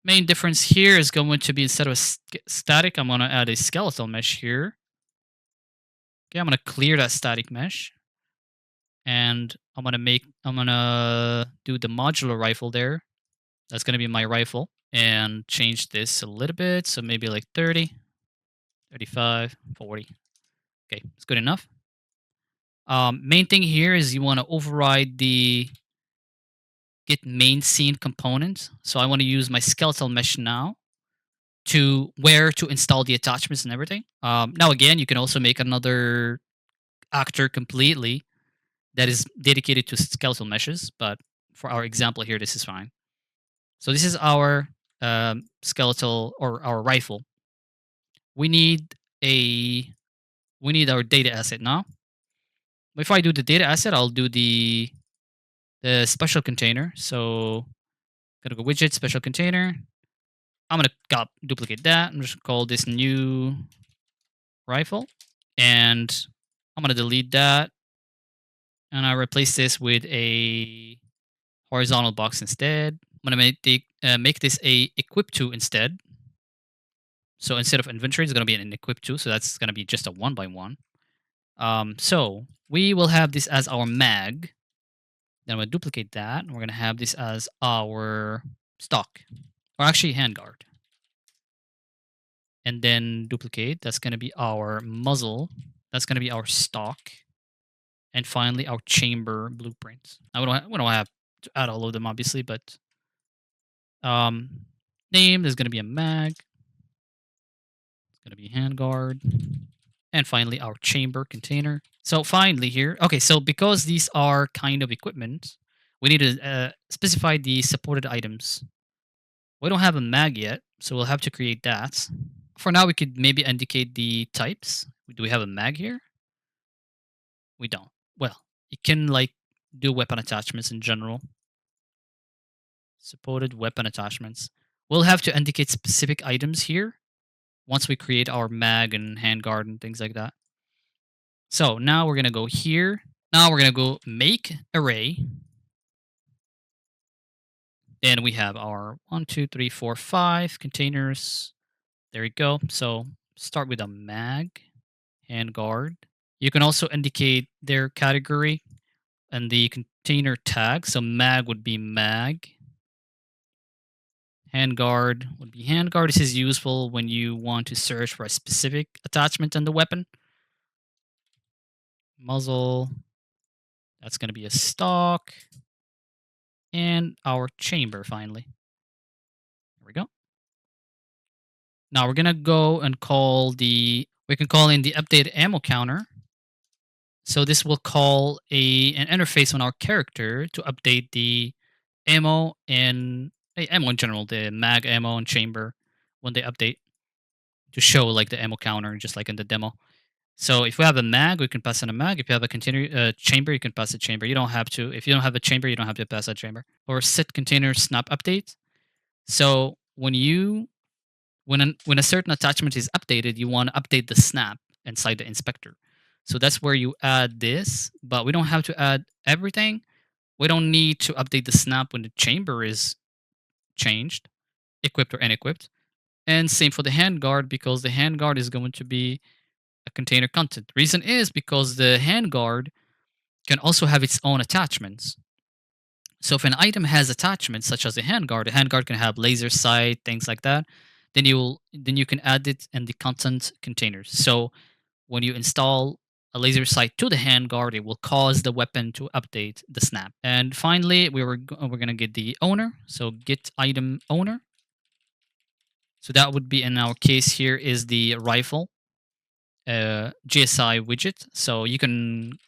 Speaker 1: Main difference here is going to be instead of static, I'm going to add a skeletal mesh here. Okay, I'm going to clear that static mesh. And I'm going to do the modular rifle there. That's going to be my rifle. And change this a little bit. So maybe like 30, 35, 40. Okay, it's good enough. Main thing here is you want to override the get main scene component. So I want to use my skeletal mesh now to where to install the attachments and everything. Now again, you can also make another actor completely that is dedicated to skeletal meshes, but for our example here, this is fine. So this is our skeletal or our rifle. We need our data asset now. If I do the data asset, I'll do the special container. So Gonna go widget, special container. I'm gonna duplicate that. I'm just gonna call this new rifle. And I'm gonna delete that. And I replace this with a horizontal box instead. I'm gonna make this a equip to instead. So instead of inventory, it's gonna be an equip to. So that's gonna be just a 1 by 1. So we will have this as our mag. Then we'll duplicate that. And we're gonna have this as our stock, or actually handguard. And then duplicate. That's gonna be our muzzle. That's gonna be our stock. And finally, our chamber blueprints. Now we don't have to add all of them, obviously, but um, name is going to be a mag. It's going to be handguard. And finally, our chamber container. So finally here, okay, so because these are kind of equipment, we need to specify the supported items. We don't have a mag yet, so we'll have to create that. For now, we could maybe indicate the types. Do we have a mag here? We don't. Well, you can like do weapon attachments in general. Supported weapon attachments. We'll have to indicate specific items here once we create our mag and handguard and things like that. So now we're going to go here. Now we're going to go make array. Then we have our 1, 2, 3, 4, 5 containers. There we go. So start with a mag, handguard. You can also indicate their category and the container tag. So mag would be mag. Handguard would be handguard. This is useful when you want to search for a specific attachment on the weapon. Muzzle, that's going to be a stock. And our chamber, finally. There we go. Now we're going to go and we can call in the updated ammo counter. So this will call an interface on our character to update the ammo and ammo in general, the mag ammo and chamber when they update to show like the ammo counter, just like in the demo. So if we have a mag, we can pass in a mag. If you have a container chamber, you can pass a chamber. You don't have to. If you don't have a chamber, you don't have to pass that chamber. Or set container snap update. So when a certain attachment is updated, you want to update the snap inside the inspector. So that's where you add this, but we don't have to add everything. We don't need to update the snap when the chamber is changed, equipped or unequipped. And same for the handguard, because the handguard is going to be a container content. Reason is because the handguard can also have its own attachments. So if an item has attachments such as the handguard can have laser sight, things like that, then you can add it in the content containers. So when you install a laser sight to the handguard, it will cause the weapon to update the snap. And finally, we're going to get the owner. So get item owner. So that would be, in our case here, is the rifle GSI widget. So you can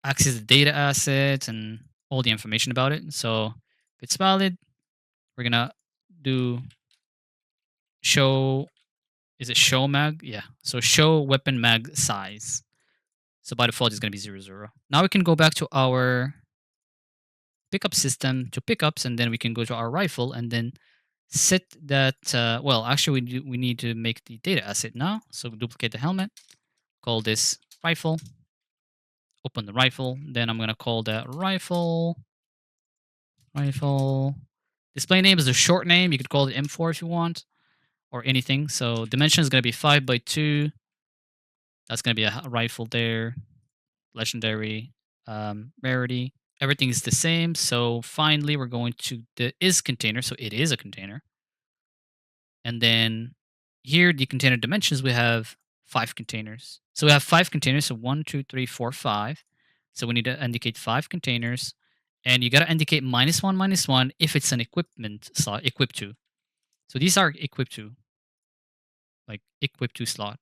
Speaker 1: access the data asset and all the information about it. So if it's valid, we're gonna do show. Is it show mag? Yeah. So show weapon mag size. So by default, it's gonna be 0, 0. Now we can go back to our pickup system to pickups, and then we can go to our rifle and then set that. Well, actually, we need to make the data asset now. So duplicate the helmet. Call this rifle. Open the rifle. Then I'm gonna call that rifle. Rifle. Display name is a short name. You could call it M4 if you want, or anything. So dimension is going to be 5 by 2. That's going to be a rifle there. Legendary, rarity. Everything is the same. So finally, we're going to the is container. So it is a container. And then here, the container dimensions, we have 5 containers. So we have 5 containers. So 1, 2, 3, 4, 5. So we need to indicate 5 containers. And you got to indicate -1 if it's an equipment slot, equipped to. So these are equipped to, like equipped to slot.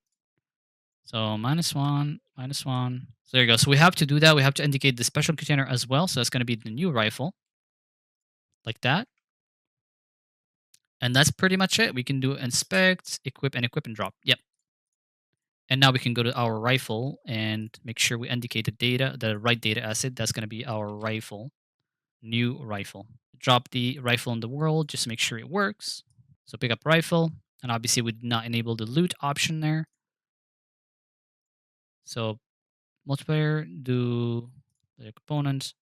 Speaker 1: So -1, -1. So there you go. So we have to do that. We have to indicate the special container as well. So that's going to be the new rifle, like that. And that's pretty much it. We can do inspect, equip, and equip and drop. Yep. And now we can go to our rifle and make sure we indicate the right data asset. That's going to be our rifle, new rifle. drop the rifle in the world just to make sure it works. So pick up rifle, and obviously we did not enable the loot option there. So multiplayer, do the components.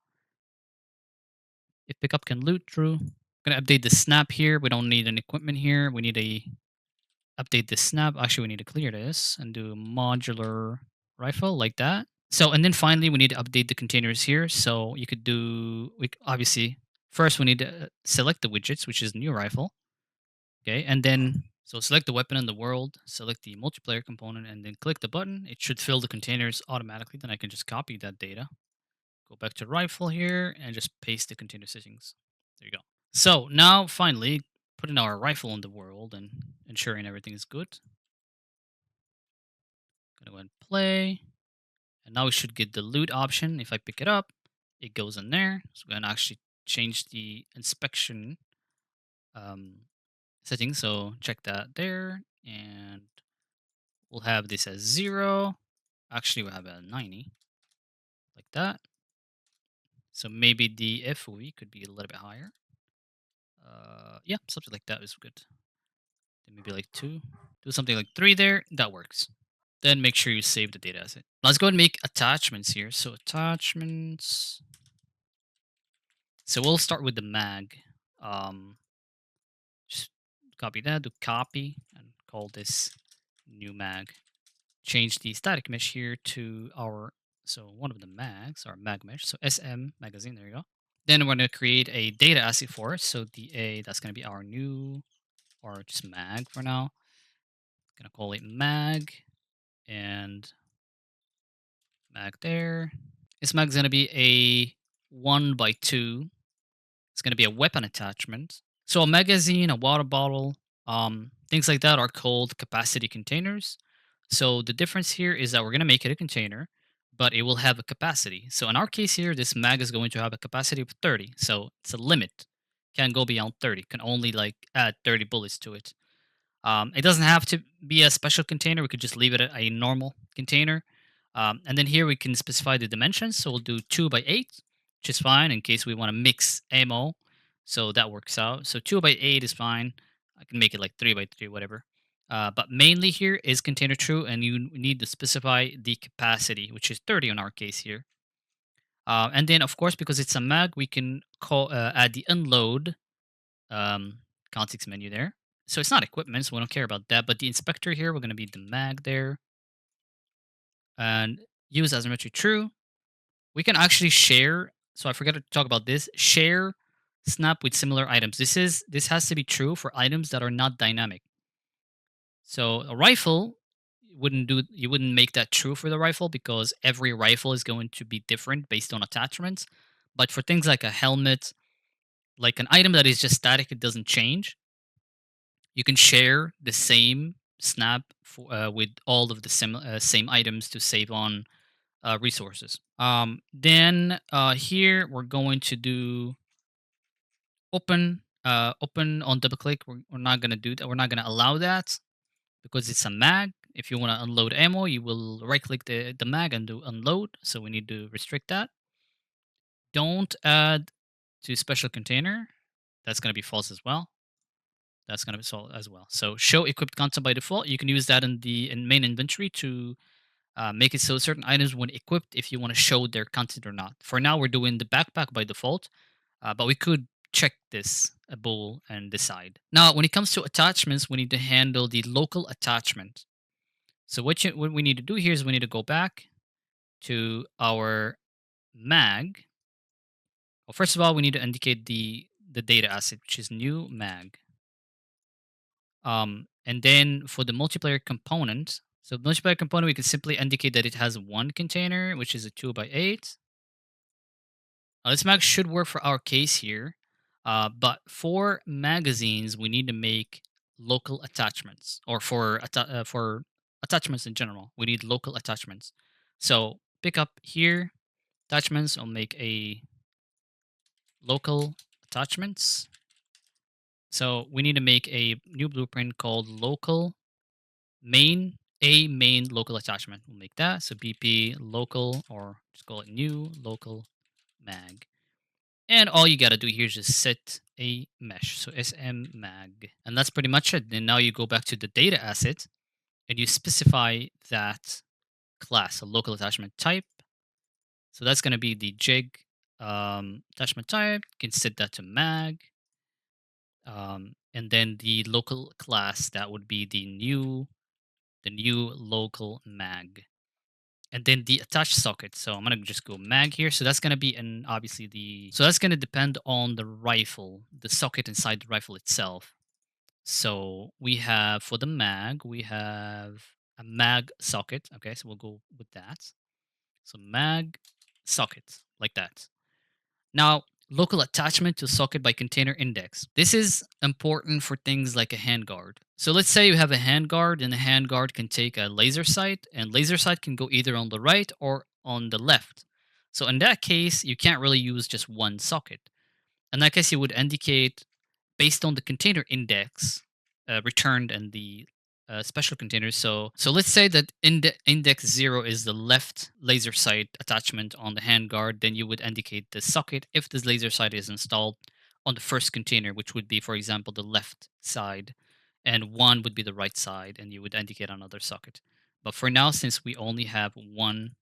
Speaker 1: If pickup can loot, true. Gonna update the snap here. We don't need an equipment here. We need a update the snap. Actually, we need to clear this and do modular rifle like that. So, and then finally, we need to update the containers here. So you could do, obviously, first we need to select the widgets, which is new rifle. Okay. And then, so select the weapon in the world, select the multiplayer component, and then click the button. It should fill the containers automatically. Then I can just copy that data, go back to rifle here, and just paste the container settings. There you go. So now, finally, putting our rifle in the world and ensuring everything is good. Gonna go and play. And now we should get the loot option. If I pick it up, it goes in there. So we're gonna actually change the inspection um, setting. So check that there, and we'll have this as 0. Actually, we'll have a 90, like that. So maybe the FOV could be a little bit higher. Yeah, something like that is good. Then maybe like 2. Do something like 3 there. That works. Then make sure you save the data asset. Let's go and make attachments here. So attachments. So we'll start with the mag. Um, just copy that, do copy, and call this new mag. Change the static mesh here to our, so one of the mags, our mag mesh. So SM magazine, there you go. Then we're going to create a data asset for it. So DA, that's going to be our new, or just mag for now. Going to call it mag, and mag there. This mag is going to be a 1x2. It's going to be a weapon attachment. So a magazine, a water bottle, things like that are called capacity containers. So the difference here is that we're going to make it a container, but it will have a capacity. So in our case here, this mag is going to have a capacity of 30. So it's a limit. Can't go beyond 30. Can only like add 30 bullets to it. It doesn't have to be a special container. We could just leave it a normal container. And then here we can specify the dimensions. So we'll do 2x8, which is fine in case we want to mix ammo. So that works out. So 2x8 is fine. I can make it like 3x3, whatever. But mainly here is container true, and you need to specify the capacity, which is 30 in our case here. And then, of course, because it's a mag, we can add the unload um, context menu there. So it's not equipment, so we don't care about that. But the inspector here, we're going to be the mag there. And use asymmetry true. We can actually share. So I forgot to talk about this. Share snap with similar items. This has to be true for items that are not dynamic. So a rifle you wouldn't make that true for the rifle because every rifle is going to be different based on attachments. But for things like a helmet, like an item that is just static, it doesn't change. You can share the same snap with all of the same items to save on resources. Then here we're going to do open on double click. We're not going to do that. We're not going to allow that because it's a mag. If you want to unload ammo, you will right click the mag and do unload. So we need to restrict that. Don't add to special container. That's going to be false as well. That's going to be solved as well. So show equipped content by default. You can use that in the main inventory to make it so certain items when equipped, if you want to show their content or not. For now, we're doing the backpack by default, but we could check this a bool and decide. Now, when it comes to attachments, we need to handle the local attachment. So what we need to do here is we need to go back to our mag. Well, first of all, we need to indicate the data asset, which is new mag. And then for the multiplayer component, so multiplayer component, we can simply indicate that it has one container, which is a 2x8. This mag should work for our case here, but for magazines, we need to make local attachments, or for attachments in general, we need local attachments. So pick up here, attachments, I'll make a local attachments. So we need to make a new blueprint called local main local attachment. We'll make that. So BP local, or just call it new local mag. And all you got to do here is just set a mesh. So smmag. And that's pretty much it. Then now you go back to the data asset and you specify that class, a local attachment type. So that's going to be the jig attachment type. You can set that to mag. And then the local class, that would be the new local mag. And then the attached socket. So I'm gonna just go mag here. So that's gonna be an obviously so that's gonna depend on the rifle, the socket inside the rifle itself. So we have for the mag, we have a mag socket. Okay, so we'll go with that. So mag socket like that. Now, local attachment to socket by container index. This is important for things like a handguard. So let's say you have a handguard and the handguard can take a laser sight and laser sight can go either on the right or on the left. So in that case, you can't really use just one socket. In that case, you would indicate based on the container index returned in the special containers. So let's say that index 0 is the left laser sight attachment on the handguard, then you would indicate the socket if this laser sight is installed on the first container, which would be, for example, the left side, and 1 would be the right side, and you would indicate another socket. But for now, since we only have one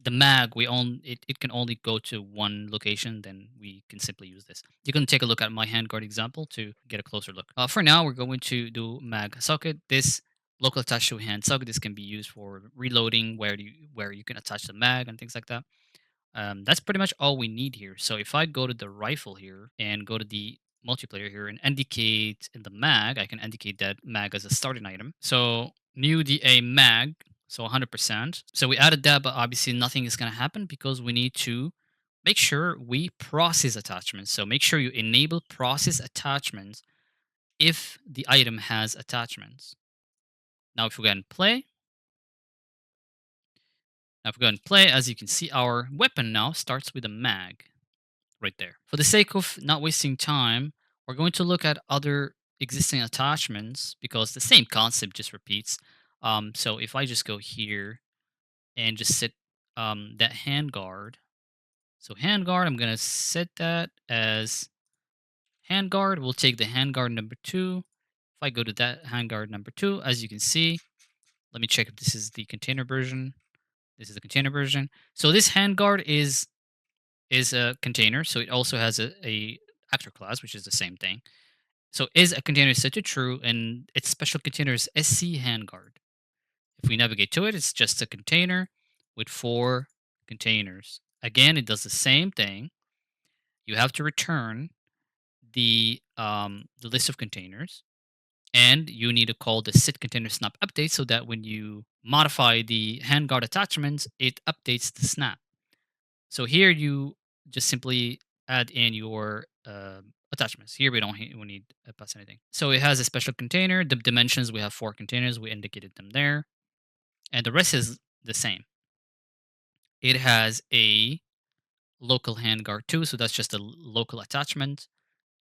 Speaker 1: the mag it can only go to one location, then we can simply use this. You can take a look at my handguard example to get a closer look. For now, we're going to do mag socket. This local attached to hand socket, this can be used for reloading where you can attach the mag and things like that. That's pretty much all we need here. So if I go to the rifle here and go to the multiplayer here and indicate in the mag, I can indicate that mag as a starting item. So new DA mag, so 100%. So we added that, but obviously nothing is going to happen because we need to make sure we process attachments. So make sure you enable process attachments if the item has attachments. Now if we go and play, as you can see, our weapon now starts with a mag right there. For the sake of not wasting time, we're going to look at other existing attachments because the same concept just repeats. So if I just go here and just set that handguard, so handguard, I'm going to set that as handguard. We'll take the handguard number 2. If I go to that handguard number 2, as you can see, let me check if this is the container version. This is the container version. So this handguard is a container, so it also has a actor class, which is the same thing. So is a container set to true, and its special container is SC handguard. If we navigate to it, it's just a container with 4 containers. Again, it does the same thing. You have to return the list of containers, and you need to call the sit container snap update so that when you modify the handguard attachments, it updates the snap. So here you just simply add in your attachments. Here we need pass anything. So it has a special container. The dimensions, we have 4 containers. We indicated them there, and the rest is the same. It has a local handguard too, so that's just a local attachment,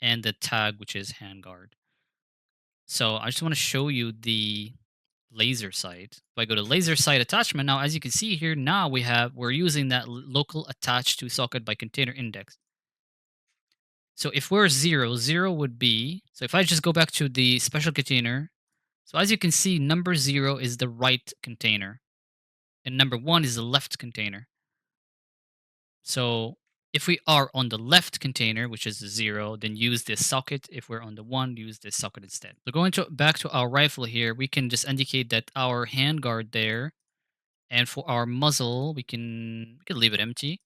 Speaker 1: and the tag, which is handguard. So I just want to show you the laser sight. If I go to laser sight attachment, now as you can see here, now we're using that local attached to socket by container index. So if we're 0, 0 would be, so if I just go back to the special container, so as you can see, number 0 is the right container, and number 1 is the left container. So if we are on the left container, which is the 0, then use this socket. If we're on the 1, use this socket instead. So going back to our rifle here, we can just indicate that our handguard there, and for our muzzle, we can leave it empty.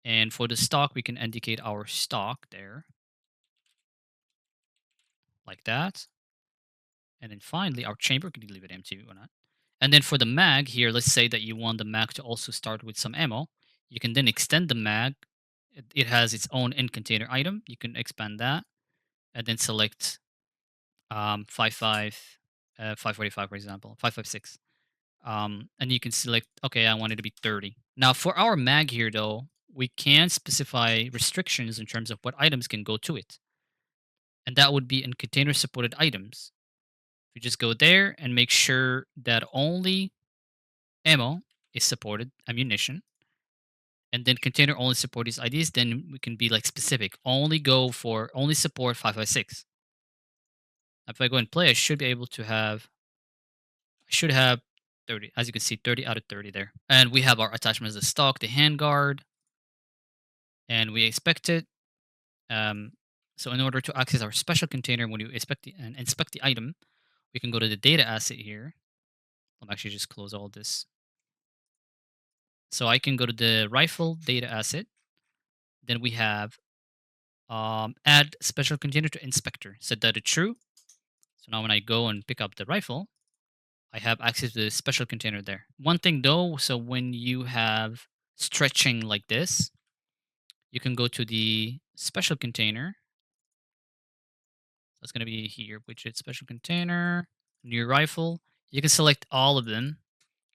Speaker 1: And for the stock, we can indicate our stock there, like that. And then finally, our chamber, can you leave it empty or not? And then for the mag here, let's say that you want the mag to also start with some ammo. You can then extend the mag. It has its own in container item. You can expand that and then select 55, 545, for example, 556. And you can select, okay, I want it to be 30. Now for our mag here, though, we can specify restrictions in terms of what items can go to it. And that would be in container supported items. You just go there and make sure that only ammo is supported, ammunition, and then container only support these IDs, then we can be like specific. Only support 556. If I go and play, I should have 30. As you can see, 30 out of 30 there. And we have our attachments, the stock, the handguard, and we expect it. Um, so in order to access our special container, when you inspect the item, we can go to the data asset here. I'll actually just close all this. So I can go to the rifle data asset. Then we have add special container to inspector. Set that to true. So now when I go and pick up the rifle, I have access to the special container there. One thing though, so when you have stretching like this, you can go to the special container. That's going to be here, widget special container, new rifle. You can select all of them,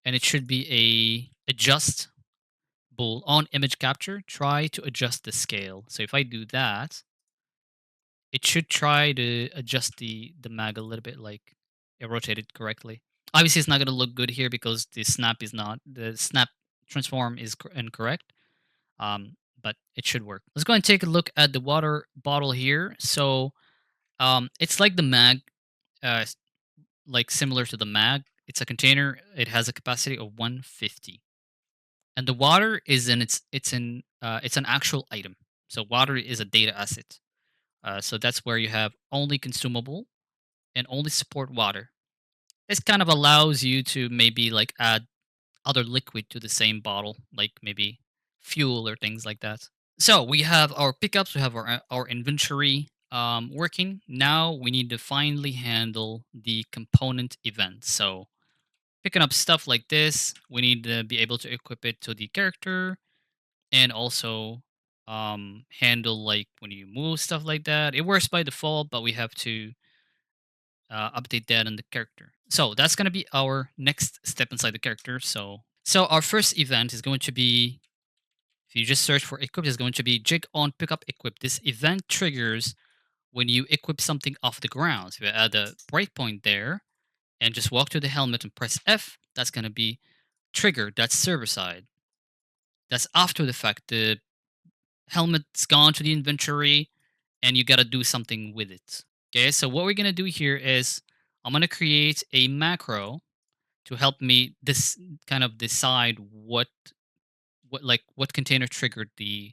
Speaker 1: and it should be a adjust bool on image capture. Try to adjust the scale. So if I do that, it should try to adjust the mag a little bit, like it rotated correctly. Obviously, it's not going to look good here because the snap transform is incorrect. But it should work. Let's go and take a look at the water bottle here. So it's like the mag, uh, like similar to the mag. It's a container. It has a capacity of 150, and the water is in it's an actual item. So water is a data asset. So that's where you have only consumable and only support water. This kind of allows you to maybe like add other liquid to the same bottle, like maybe fuel or things like that. So we have our pickups, we have our inventory working. Now we need to finally handle the component event. So picking up stuff like this, we need to be able to equip it to the character and also handle like when you move stuff like that. It works by default, but we have to update that in the character. So that's going to be our next step inside the character. So our first event is going to be, if you just search for equip, is going to be jig on pickup equip. This event triggers when you equip something off the ground. So you add a breakpoint there and just walk to the helmet and press F. That's going to be triggered. That's server side. That's after the fact. The helmet's gone to the inventory and you got to do something with it. Okay, so what we're going to do here is I'm going to create a macro to help me this kind of decide what container triggered the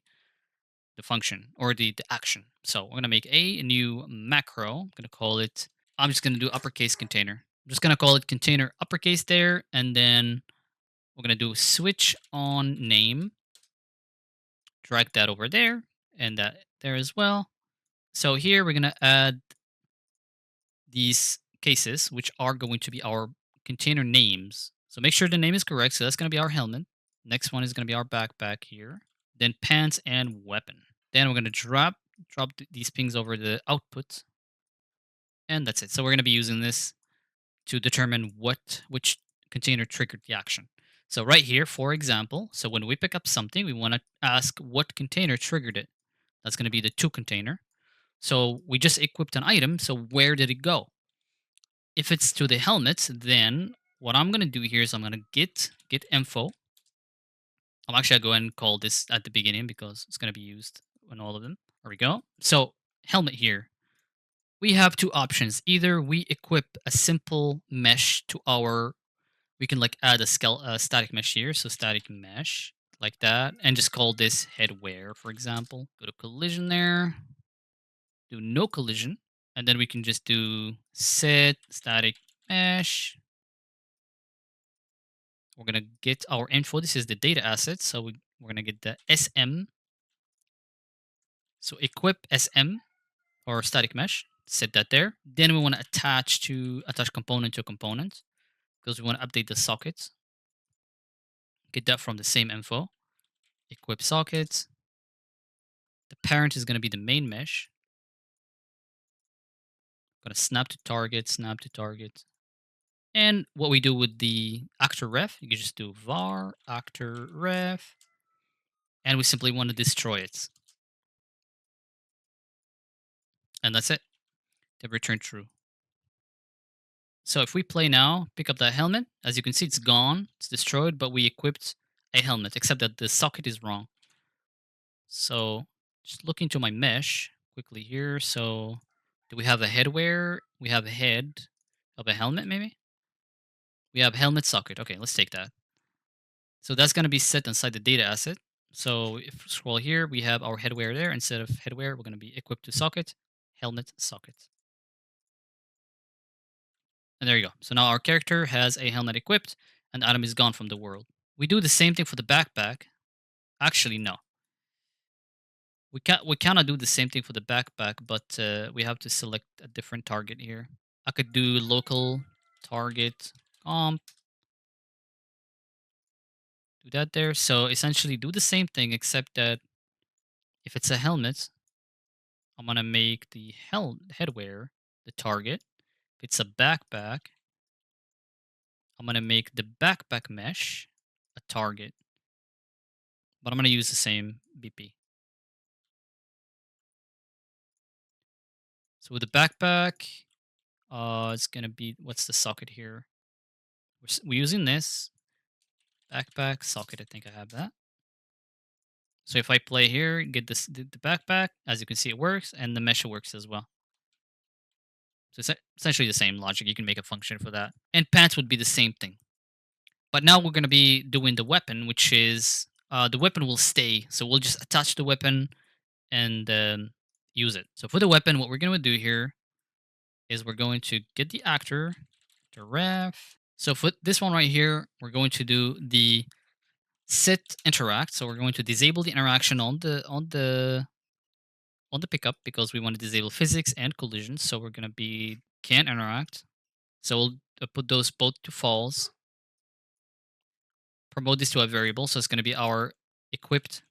Speaker 1: function or the action. So we're gonna make a new macro. I'm gonna call it. I'm just gonna do uppercase container. I'm just gonna call it container uppercase there, and then we're gonna do switch on name. Drag that over there and that there as well. So here we're gonna add these cases, which are going to be our container names. So make sure the name is correct. So that's gonna be our helmet. Next one is gonna be our backpack here. Then pants and weapon. Then we're going to drop these pings over the output, and that's it. So we're going to be using this to determine which container triggered the action. So right here, for example, so when we pick up something, we want to ask what container triggered it. That's going to be the to container. So we just equipped an item. So where did it go? If it's to the helmet, then what I'm going to do here is I'm going to get info. I'm actually going to go ahead and call this at the beginning because it's going to be used on all of them. There we go. So helmet here. We have two options. Either we equip a simple mesh to our, we can like add a static mesh here. So static mesh like that, and just call this headwear, for example. Go to collision there, do no collision, and then we can just do set static mesh. We're gonna get our info. This is the data asset, so we're gonna get the SM. So equip SM or static mesh. Set that there. Then we want to attach component to component because we want to update the sockets. Get that from the same info. Equip sockets. The parent is going to be the main mesh. Going to snap to target, snap to target. And what we do with the actor ref, you can just do var actor ref, and we simply want to destroy it. And that's it. They return true. So if we play now, pick up that helmet, as you can see, it's gone, it's destroyed, but we equipped a helmet, except that the socket is wrong. So just look into my mesh quickly here. So do we have a headwear? We have a head of a helmet, maybe? We have helmet socket. Okay, let's take that. So that's going to be set inside the data asset. So if we scroll here, we have our headwear there. Instead of headwear, we're going to be equipped to socket, helmet socket. And there you go. So now our character has a helmet equipped and the item is gone from the world. We do the same thing for the backpack. Actually, no. We cannot do the same thing for the backpack, but we have to select a different target here. I could do local target comp, do that there. So essentially do the same thing, except that if it's a helmet, I'm gonna make the headwear the target. If it's a backpack, I'm gonna make the backpack mesh a target, but I'm gonna use the same BP. So with the backpack, it's gonna be, what's the socket here? We're using this backpack socket. I think I have that. So if I play here, get this the backpack, as you can see, it works, and the mesh works as well. So it's essentially the same logic. You can make a function for that, and pants would be the same thing. But now we're gonna be doing the weapon, which is the weapon will stay. So we'll just attach the weapon and use it. So for the weapon, what we're gonna do here is we're going to get the actor, the ref. So for this one right here, we're going to do the set interact. So we're going to disable the interaction on the pickup because we want to disable physics and collision. So we're going to be can't interact. So we'll put those both to false. Promote this to a variable. So it's going to be our equipped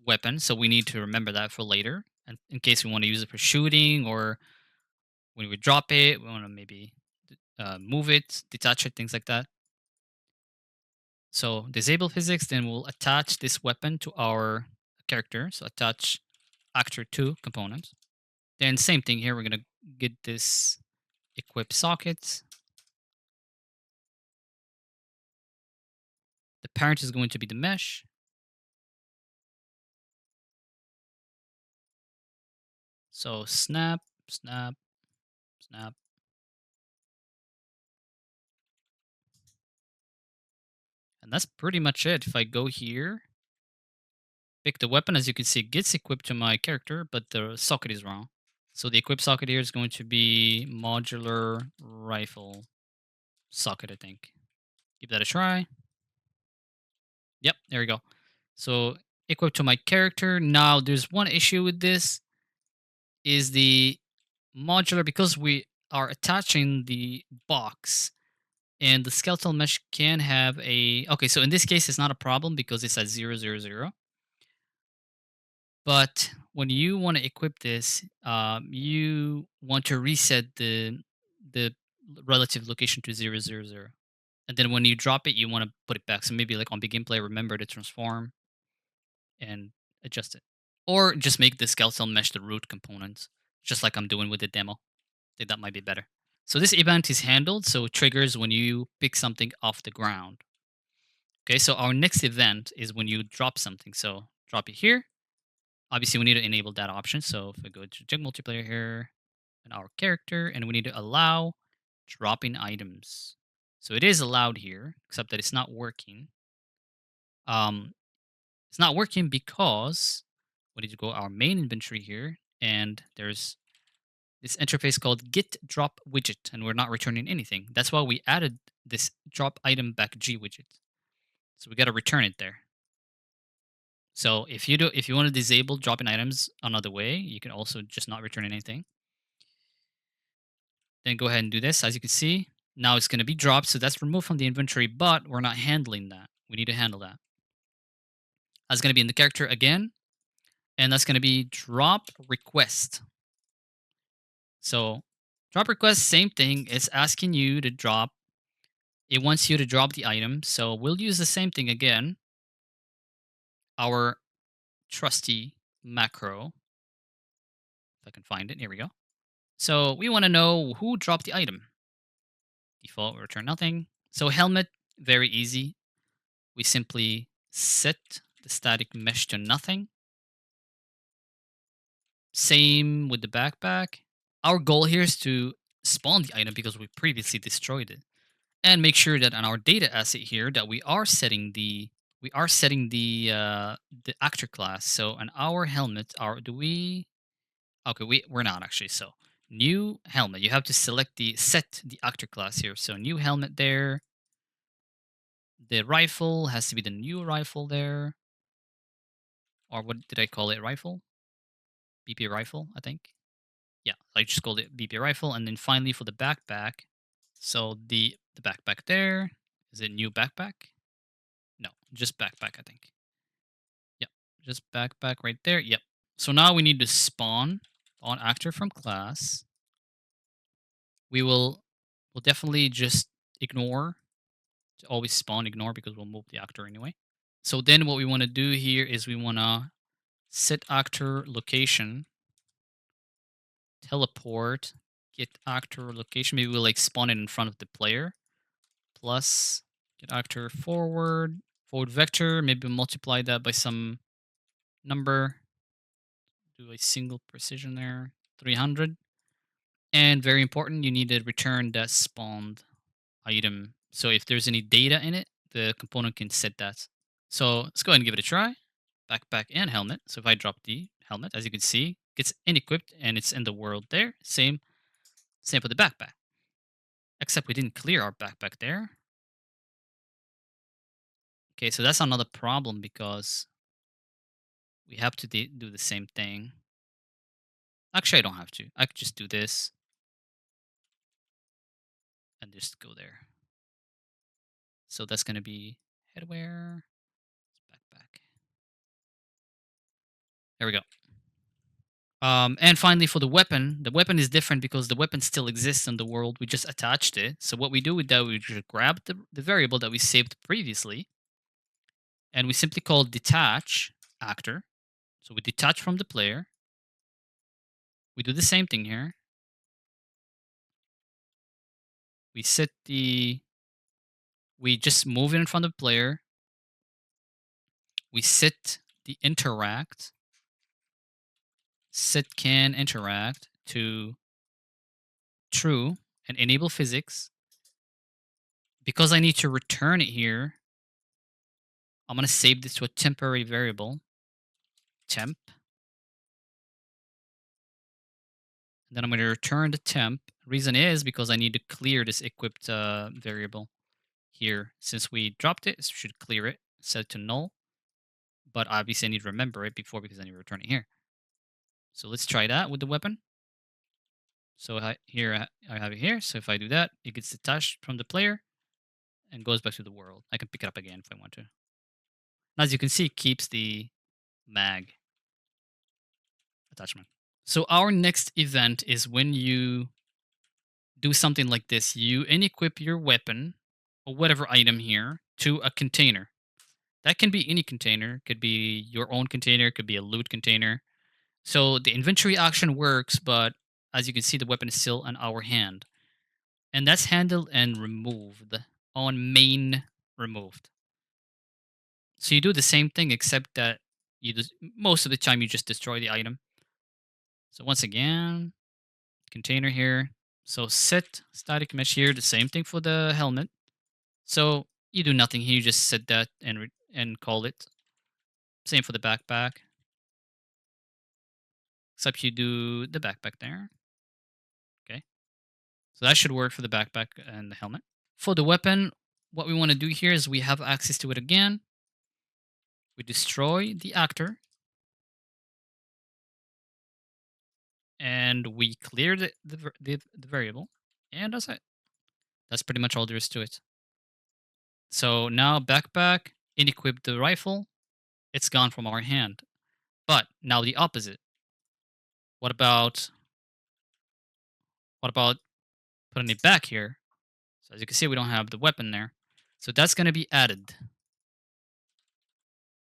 Speaker 1: weapon. So we need to remember that for later. And in case we want to use it for shooting or when we drop it, we want to maybe move it, detach it, things like that. So disable physics, then we'll attach this weapon to our character. So attach actor to component. Then same thing here. We're going to get this equip socket. The parent is going to be the mesh. So snap, snap, snap. And that's pretty much it. If I go here, pick the weapon, as you can see, it gets equipped to my character, but the socket is wrong. So the equip socket here is going to be modular rifle socket, I think. Give that a try. Yep, there we go. So equipped to my character. Now there's one issue with this is the modular, because we are attaching the box and the skeletal mesh can have a, okay, so in this case it's not a problem because it's at 000. But when you want to equip this, you want to reset the relative location to 000. And then when you drop it, you want to put it back. So maybe like on begin play, remember to transform and adjust it. Or just make the skeletal mesh the root component, just like I'm doing with the demo. I think that might be better. So this event is handled, so it triggers when you pick something off the ground. Okay, so our next event is when you drop something. So drop it here. Obviously, we need to enable that option. So if we go to Jig Multiplayer here and our character, and we need to allow dropping items. So it is allowed here, except that it's not working. Um, it's not working because we need to go our main inventory here, and there's this interface called get drop widget, and we're not returning anything. That's why we added this drop item back G widget. So we got to return it there. So if you want to disable dropping items another way, you can also just not return anything. Then go ahead and do this. As you can see, now it's going to be dropped, so that's removed from the inventory, but we're not handling that. We need to handle that. That's going to be in the character again, and that's going to be drop request. So drop request, same thing. It's asking you to drop. It wants you to drop the item. So we'll use the same thing again. Our trusty macro. If I can find it. Here we go. So we want to know who dropped the item. Default return nothing. So helmet, very easy. We simply set the static mesh to nothing. Same with the backpack. Our goal here is to spawn the item because we previously destroyed it, and make sure that on our data asset here that we are setting the actor class. So on our helmet, our do we okay we're not actually. So new helmet, you have to select the set the actor class here. So new helmet there. The rifle has to be the new rifle there, or what did I call it? Rifle, BP rifle, I think. Yeah, I just called it BP rifle, and then finally for the backpack. So the backpack there is it new backpack? No, just backpack, I think. Yep, just backpack right there. Yep. So now we need to spawn on actor from class. We'll definitely just ignore to always spawn ignore because we'll move the actor anyway. So then what we want to do here is we want to set actor location, teleport, get actor location. Maybe we'll like spawn it in front of the player. Plus get actor forward vector. Maybe multiply that by some number. Do a single precision there, 300. And very important, you need to return that spawned item. So if there's any data in it, the component can set that. So let's go ahead and give it a try. Backpack and helmet. So if I drop the helmet, as you can see, gets unequipped and it's in the world there. Same for the backpack. Except we didn't clear our backpack there. Okay, so that's another problem because we have to do the same thing. Actually, I don't have to. I could just do this and just go there. So that's going to be headwear, backpack. There we go. And finally, for the weapon is different because the weapon still exists in the world. We just attached it. So what we do with that, we just grab the variable that we saved previously, and we simply call detach actor. So we detach from the player. We do the same thing here. We set the we just move it in front of the player. We set the interact, set can interact to true and enable physics. Because I need to return it here, I'm going to save this to a temporary variable, temp. And then I'm going to return the temp. Reason is because I need to clear this equipped variable here. Since we dropped it, it should clear it, set it to null. But obviously I need to remember it before because I need to return it here. So let's try that with the weapon. So I have it here. So if I do that, it gets detached from the player and goes back to the world. I can pick it up again if I want to. As you can see, it keeps the mag attachment. So our next event is when you do something like this. You unequip your weapon or whatever item here to a container. That can be any container. Could be your own container. Could be a loot container. So the inventory action works, but as you can see, the weapon is still in our hand. And that's handled and removed on main removed. So you do the same thing except that most of the time you just destroy the item. So once again, container here. So set static mesh here, the same thing for the helmet. So you do nothing here, you just set that and call it. Same for the backpack. Except you do the backpack there. Okay. So that should work for the backpack and the helmet. For the weapon, what we want to do here is we have access to it again. We destroy the actor. And we clear the variable. And that's it. That's pretty much all there is to it. So now backpack, inequip the rifle. It's gone from our hand. But now the opposite. What about putting it back here? So as you can see, we don't have the weapon there. So that's going to be added.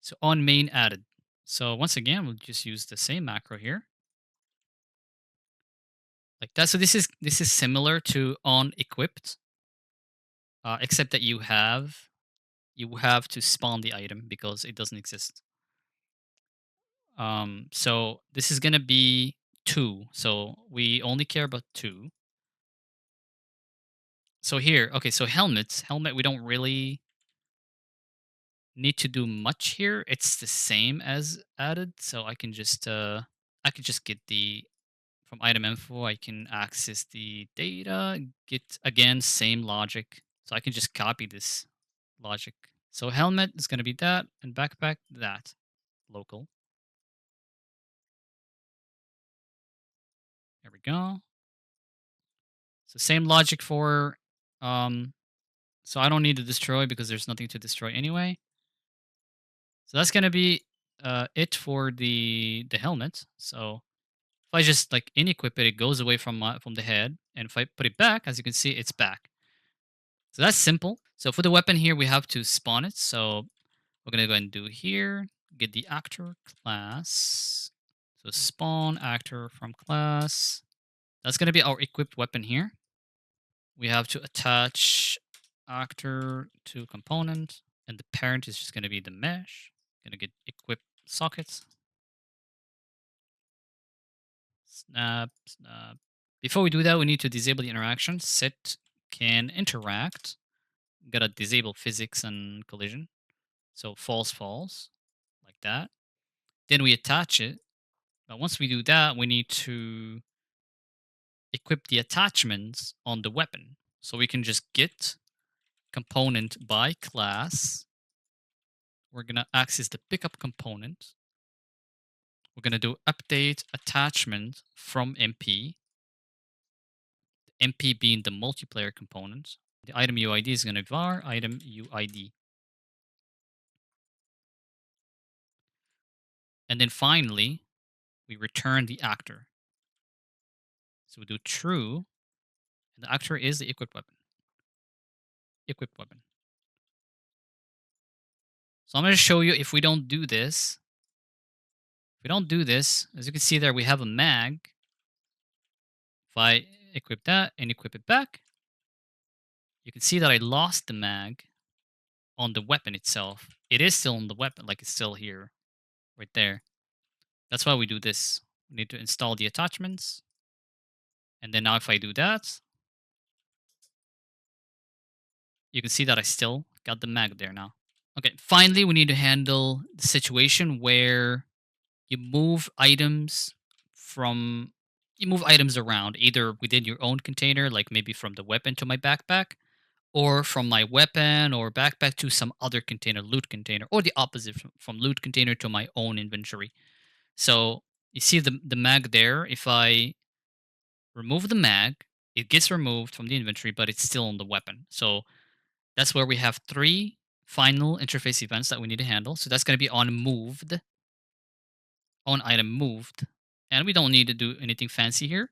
Speaker 1: So on main added. So once again, we'll just use the same macro here. Like that. So this is similar to on equipped, except that you have you have to spawn the item because it doesn't exist. So this is gonna be two. So we only care about two. So here, okay, so helmet, we don't really need to do much here. It's the same as added, so I can just get the from item info, I can access the data, get again same logic. So I can just copy this logic. So helmet is going to be that and backpack that local. There we go. So same logic for um so I don't need to destroy because there's nothing to destroy anyway. So that's going to be it for the helmet. So if I just like inequip it, it goes away from the head, and if I put it back, as you can see, it's back. So that's simple. So for the weapon here, we have to spawn it. So we're gonna go ahead and do here, get the actor class. So spawn actor from class. That's gonna be our equipped weapon here. We have to attach actor to component, and the parent is just gonna be the mesh. Gonna get equipped sockets. Snap, snap. Before we do that, we need to disable the interaction. Set can interact. Gotta disable physics and collision. So false, false, like that. Then we attach it. But once we do that, we need to equip the attachments on the weapon. So we can just get component by class. We're gonna access the pickup component. We're gonna do update attachment from MP. MP being the multiplayer component. The item UID is gonna be var item UID. And then finally, we return the actor. So we do true, and the actor is the equipped weapon. Equipped weapon. So I'm going to show you if we don't do this. If we don't do this, as you can see there, we have a mag. If I equip that and equip it back, you can see that I lost the mag on the weapon itself. It is still on the weapon, like it's still here, right there. That's why we do this. We need to install the attachments. And then now if I do that, you can see that I still got the mag there now. Okay, finally, we need to handle the situation where you move items from you move items around either within your own container, like maybe from the weapon to my backpack, or from my weapon or backpack to some other container, loot container, or the opposite from loot container to my own inventory. So you see the mag there. If I remove the mag, it gets removed from the inventory, but it's still on the weapon. So that's where we have three final interface events that we need to handle. So that's going to be on moved, on item moved, and we don't need to do anything fancy here.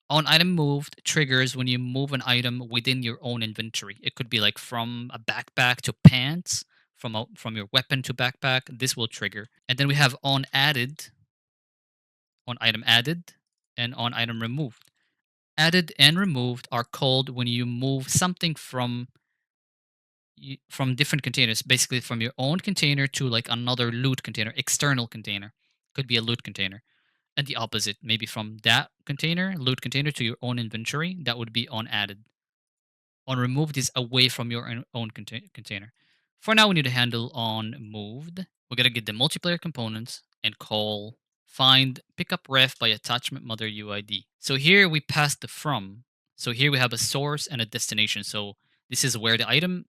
Speaker 1: On item moved triggers when you move an item within your own inventory. It could be like from a backpack to pants, from your weapon to backpack. This will trigger. And then we have on added, on item added, and on item removed. Added and removed are called when you move something from different containers, basically from your own container to like another loot container, external container. Could be a loot container. And the opposite, maybe from that container, loot container, to your own inventory, that would be on added. On removed is away from your own container. For now, we need to handle on moved. We're going to get the multiplayer components and call find pickup ref by attachment mother UID. So here we pass the from. So here we have a source and a destination. So this is where the item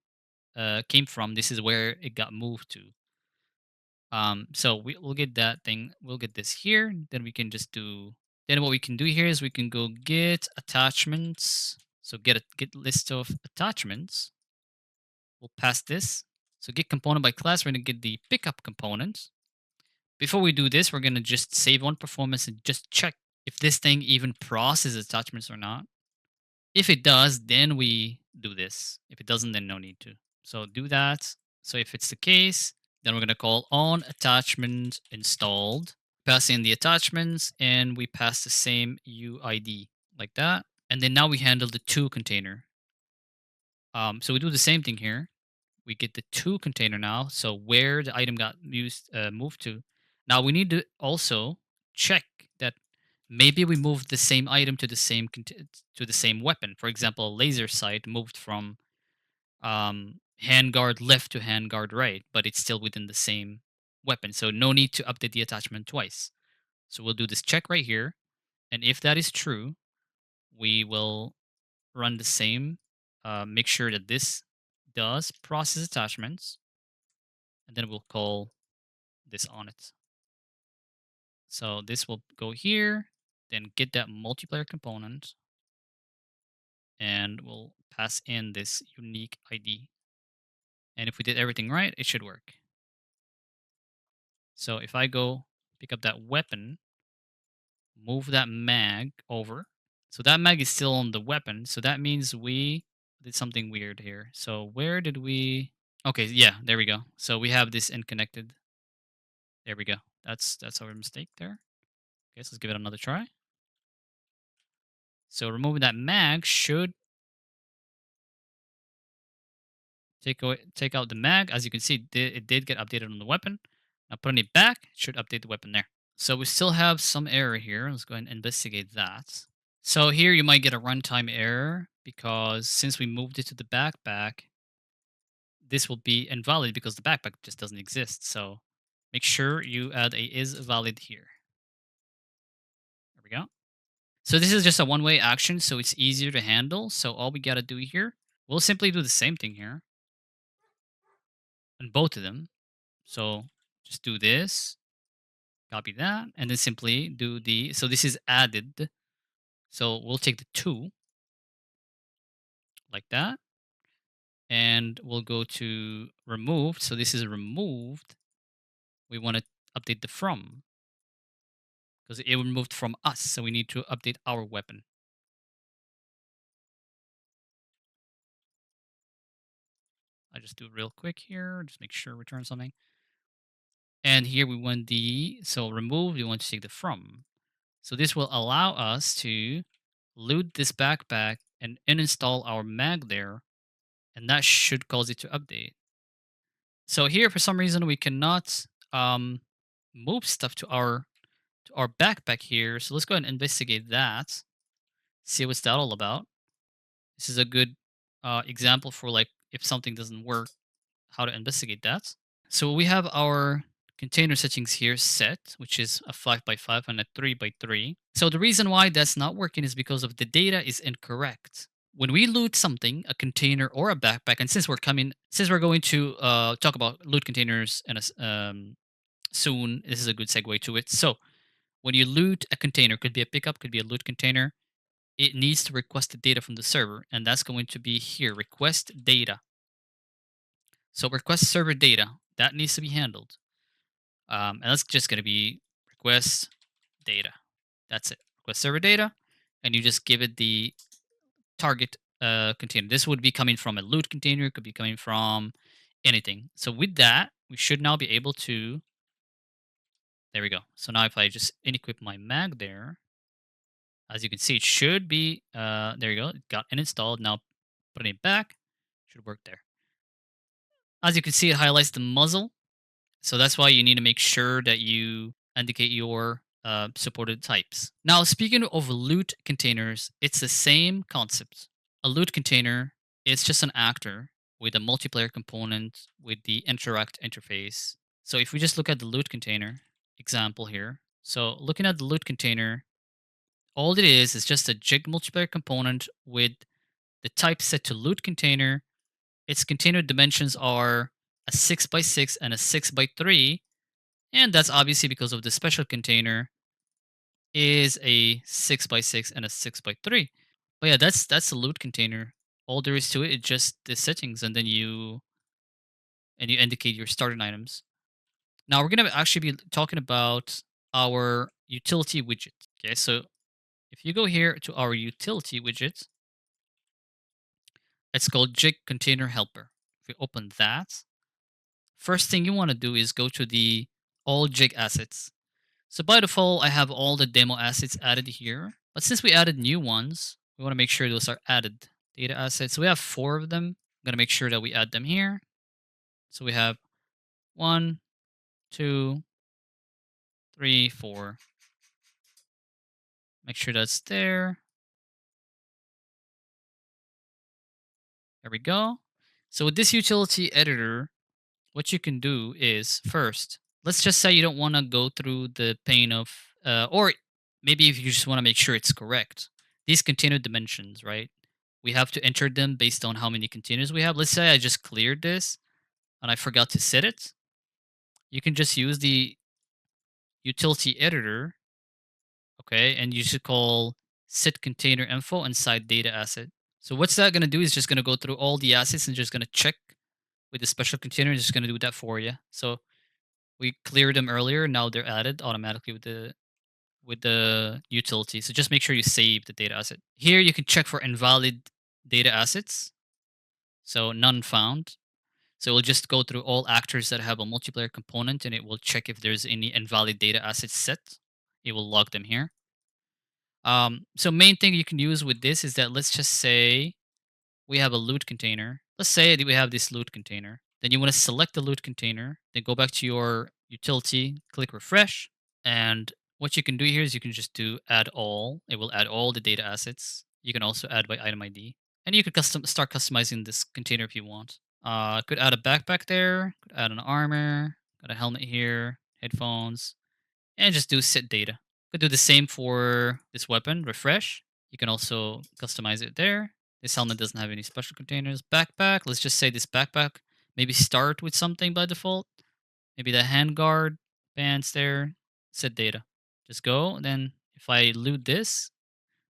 Speaker 1: came from. This is where it got moved to. So we'll get that thing. We'll get this here. Then we can just do. Then what we can do here is we can go get attachments. So get list of attachments. We'll pass this. So get component by class. We're gonna get the pickup component. Before we do this, we're gonna just save on performance and just check if this thing even processes attachments or not. If it does, then we do this. If it doesn't, then no need to. So do that. So if it's the case, then we're going to call on attachment installed, pass in the attachments, and we pass the same UID like that. And then now we handle the to container. So we do the same thing here. we get the to container now. So where the item got moved to. Now we need to also check that maybe we moved the same item to the to the same weapon. For example, a laser sight moved from handguard left to handguard right, but it's still within the same weapon. So no need to update the attachment twice. So we'll do this check right here. And if that is true, we will run the same, make sure that this does process attachments, and then we'll call this on it. So this will go here, then get that multiplayer component, and we'll pass in this unique ID. And if we did everything right, it should work. So if I go pick up that weapon, move that mag over. So that mag is still on the weapon. So that means we did something weird here. So where did we? Okay, yeah, there we go. So we have this unconnected. There we go. That's our mistake there. Okay, so let's give it another try. So removing that mag should take out the mag. As you can see, it did get updated on the weapon. Now putting it back, it should update the weapon there. So we still have some error here. Let's go ahead and investigate that. So here you might get a runtime error because since we moved it to the backpack, this will be invalid because the backpack just doesn't exist. So make sure you add a is valid here. There we go. So this is just a one-way action, so it's easier to handle. So all we got to do here, we'll simply do the same thing here on both of them. So just do this, copy that, and then simply do the, so this is added. So we'll take the two like that, and we'll go to removed. So this is removed. We want to update the from because it removed from us. So we need to update our weapon. I just do it real quick here. Just make sure return something. And here we want the, so remove, we want to take the from. So this will allow us to loot this backpack and uninstall our mag there. And that should cause it to update. So here, for some reason, we cannot move stuff to our backpack here. So let's go ahead and investigate that. See what's that all about. This is a good example for like if something doesn't work, how to investigate that. So we have our container settings here set, which is a 5 by 5 and a 3 by 3. So the reason why that's not working is because of the data is incorrect. When we loot something, a container or a backpack, and since we're going to talk about loot containers and soon, this is a good segue to it. So when you loot a container, could be a pickup, could be a loot container, it needs to request the data from the server, and that's going to be here, request data. So request server data, that needs to be handled. And that's just going to be request data. That's it. Request server data, and you just give it the target container. This would be coming from a loot container. It could be coming from anything. So with that, we should now be able to. There we go. So now if I just unequip my mag there, as you can see, it should be. There you go. It got installed. Now putting it back should work there. As you can see, it highlights the muzzle. So that's why you need to make sure that you indicate your supported types. Now, speaking of loot containers, it's the same concept. A loot container is just an actor with a multiplayer component with the interact interface. So if we just look at the loot container example here, so looking at the loot container, all it is just a jig multiplayer component with the type set to loot container. Its container dimensions are a 6 by 6 and a 6 by 3, and that's obviously because of the special container is a 6 by 6 and a 6 by 3. But yeah, that's the loot container. All there is to it is just the settings, and then you indicate your starting items. Now we're gonna actually be talking about our utility widget. Okay, so if you go here to our utility widget, it's called Jig Container Helper. If you open that, first thing you want to do is go to the all jig assets. So by default, I have all the demo assets added here. But since we added new ones, we want to make sure those are added. Data assets. So we have 4 of them. I'm going to make sure that we add them here. So we have one, two, three, four. Make sure that's there. There we go. So with this utility editor, what you can do is first, let's just say you don't want to go through the pain of, or maybe if you just want to make sure it's correct. These container dimensions, right? We have to enter them based on how many containers we have. Let's say I just cleared this and I forgot to set it. You can just use the utility editor, okay, and you should call set container info inside data asset. So what's that going to do is just going to go through all the assets and just going to check with the special container. It's just going to do that for you. So we cleared them earlier. Now they're added automatically with the utility. So just make sure you save the data asset. Here you can check for invalid data assets. So none found. So we'll just go through all actors that have a multiplayer component and it will check if there's any invalid data assets set. It will log them here. So main thing you can use with this is that let's just say we have a loot container. Let's say that we have this loot container. Then you want to select the loot container, then go back to your utility, click refresh, and what you can do here is you can just do add all. It will add all the data assets. You can also add by item ID, and you could start customizing this container if you want. Could add a backpack there. Could add an armor. Got a helmet here, headphones, and just do set data. Could do the same for this weapon, refresh. You can also customize it there. This helmet doesn't have any special containers. Backpack, let's just say this backpack, maybe start with something by default. Maybe the handguard, pants there, set data. Just go, and then if I loot this,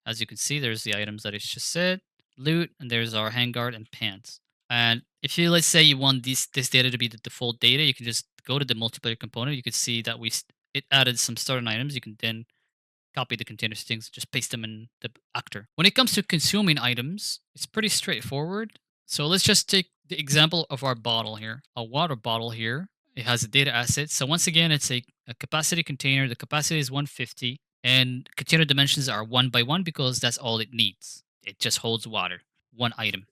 Speaker 1: as you can see, there's the items that it's just said. Loot, and there's our handguard and pants. And if you, let's say you want this data to be the default data, you can just go to the multiplayer component. You can see that it added some starting items. You can then copy the container settings, just paste them in the actor. When it comes to consuming items, it's pretty straightforward. So let's just take the example of our bottle here, a water bottle here. It has a data asset. So once again, it's a capacity container. The capacity is 150 and container dimensions are 1 by 1 because that's all it needs. It just holds water, one item.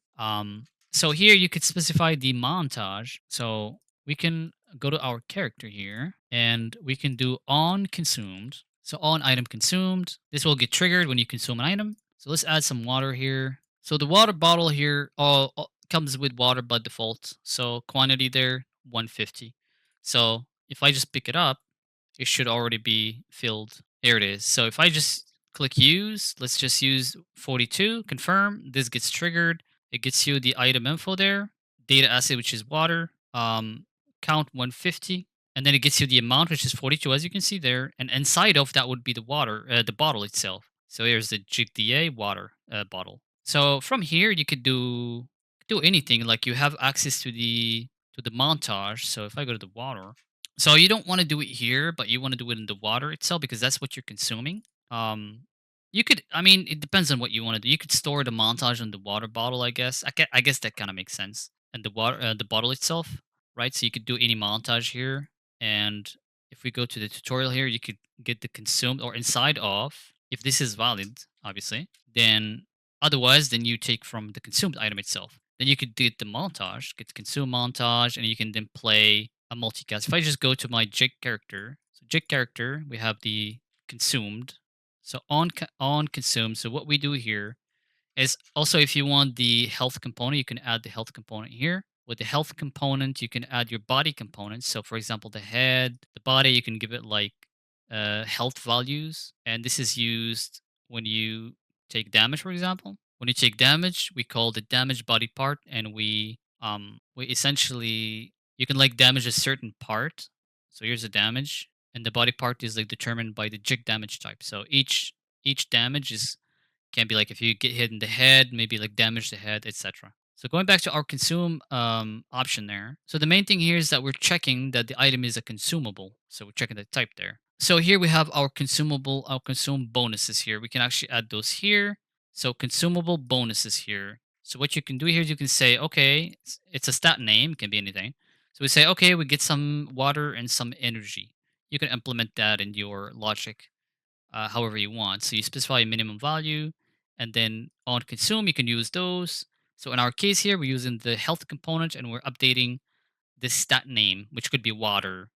Speaker 1: So here you could specify the montage. So we can go to our character here and we can do on consumed. So on item consumed, this will get triggered when you consume an item. So let's add some water here. So the water bottle here all comes with water by default. So quantity there 150. So if I just pick it up, it should already be filled. There it is. So if I just click use, let's just use 42, confirm, this gets triggered. It gets you the item info there, data asset, which is water, count 150, and then it gets you the amount, which is 42, as you can see there. And inside of that would be the water, the bottle itself. So here's the JigDA water bottle. So from here, you could do anything. Like you have access to the montage. So if I go to the water, so you don't want to do it here, but you want to do it in the water itself because that's what you're consuming. Um, you could, I mean, it depends on what you want to do. You could store the montage in the water bottle, I guess. I guess that kind of makes sense. And the bottle itself, right? So you could do any montage here. And if we go to the tutorial here, you could get the consumed or inside of, if this is valid, obviously, then otherwise, then you take from the consumed item itself. Then you could get the montage, get the consume montage, and you can then play a multicast. If I just go to my jig character, so jig character, we have the consumed. So on consume. So what we do here is also if you want the health component, you can add the health component here. With the health component, you can add your body components. So for example, the head, the body, you can give it like health values. And this is used when you take damage, for example. When you take damage, we call the damage body part, and we essentially you can like damage a certain part. So here's the damage, and the body part is like determined by the jig damage type. So each damage is can be like if you get hit in the head, maybe like damage the head, etc. So going back to our consume option there. So the main thing here is that we're checking that the item is a consumable. So we're checking the type there. So here we have our consumable, our consume bonuses here. We can actually add those here. So consumable bonuses here. So what you can do here is you can say, okay, it's a stat name, it can be anything. So we say, okay, we get some water and some energy. You can implement that in your logic however you want. So you specify a minimum value, and then on consume, you can use those. So in our case here, we're using the health component, and we're updating this stat name, which could be water,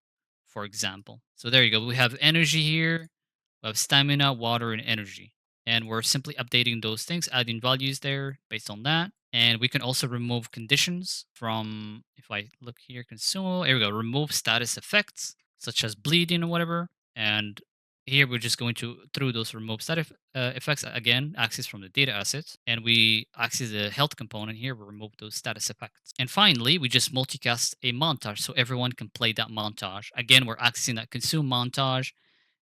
Speaker 1: for example. So there you go. We have energy here, we have stamina, water, and energy. And we're simply updating those things, adding values there based on that. And we can also remove conditions from, if I look here, consumable, here we go, remove status effects, such as bleeding or whatever. And here we're just going to, through those remove status effects, again, access from the data assets. And we access the health component here, we remove those status effects. And finally, we just multicast a montage so everyone can play that montage. Again, we're accessing that consume montage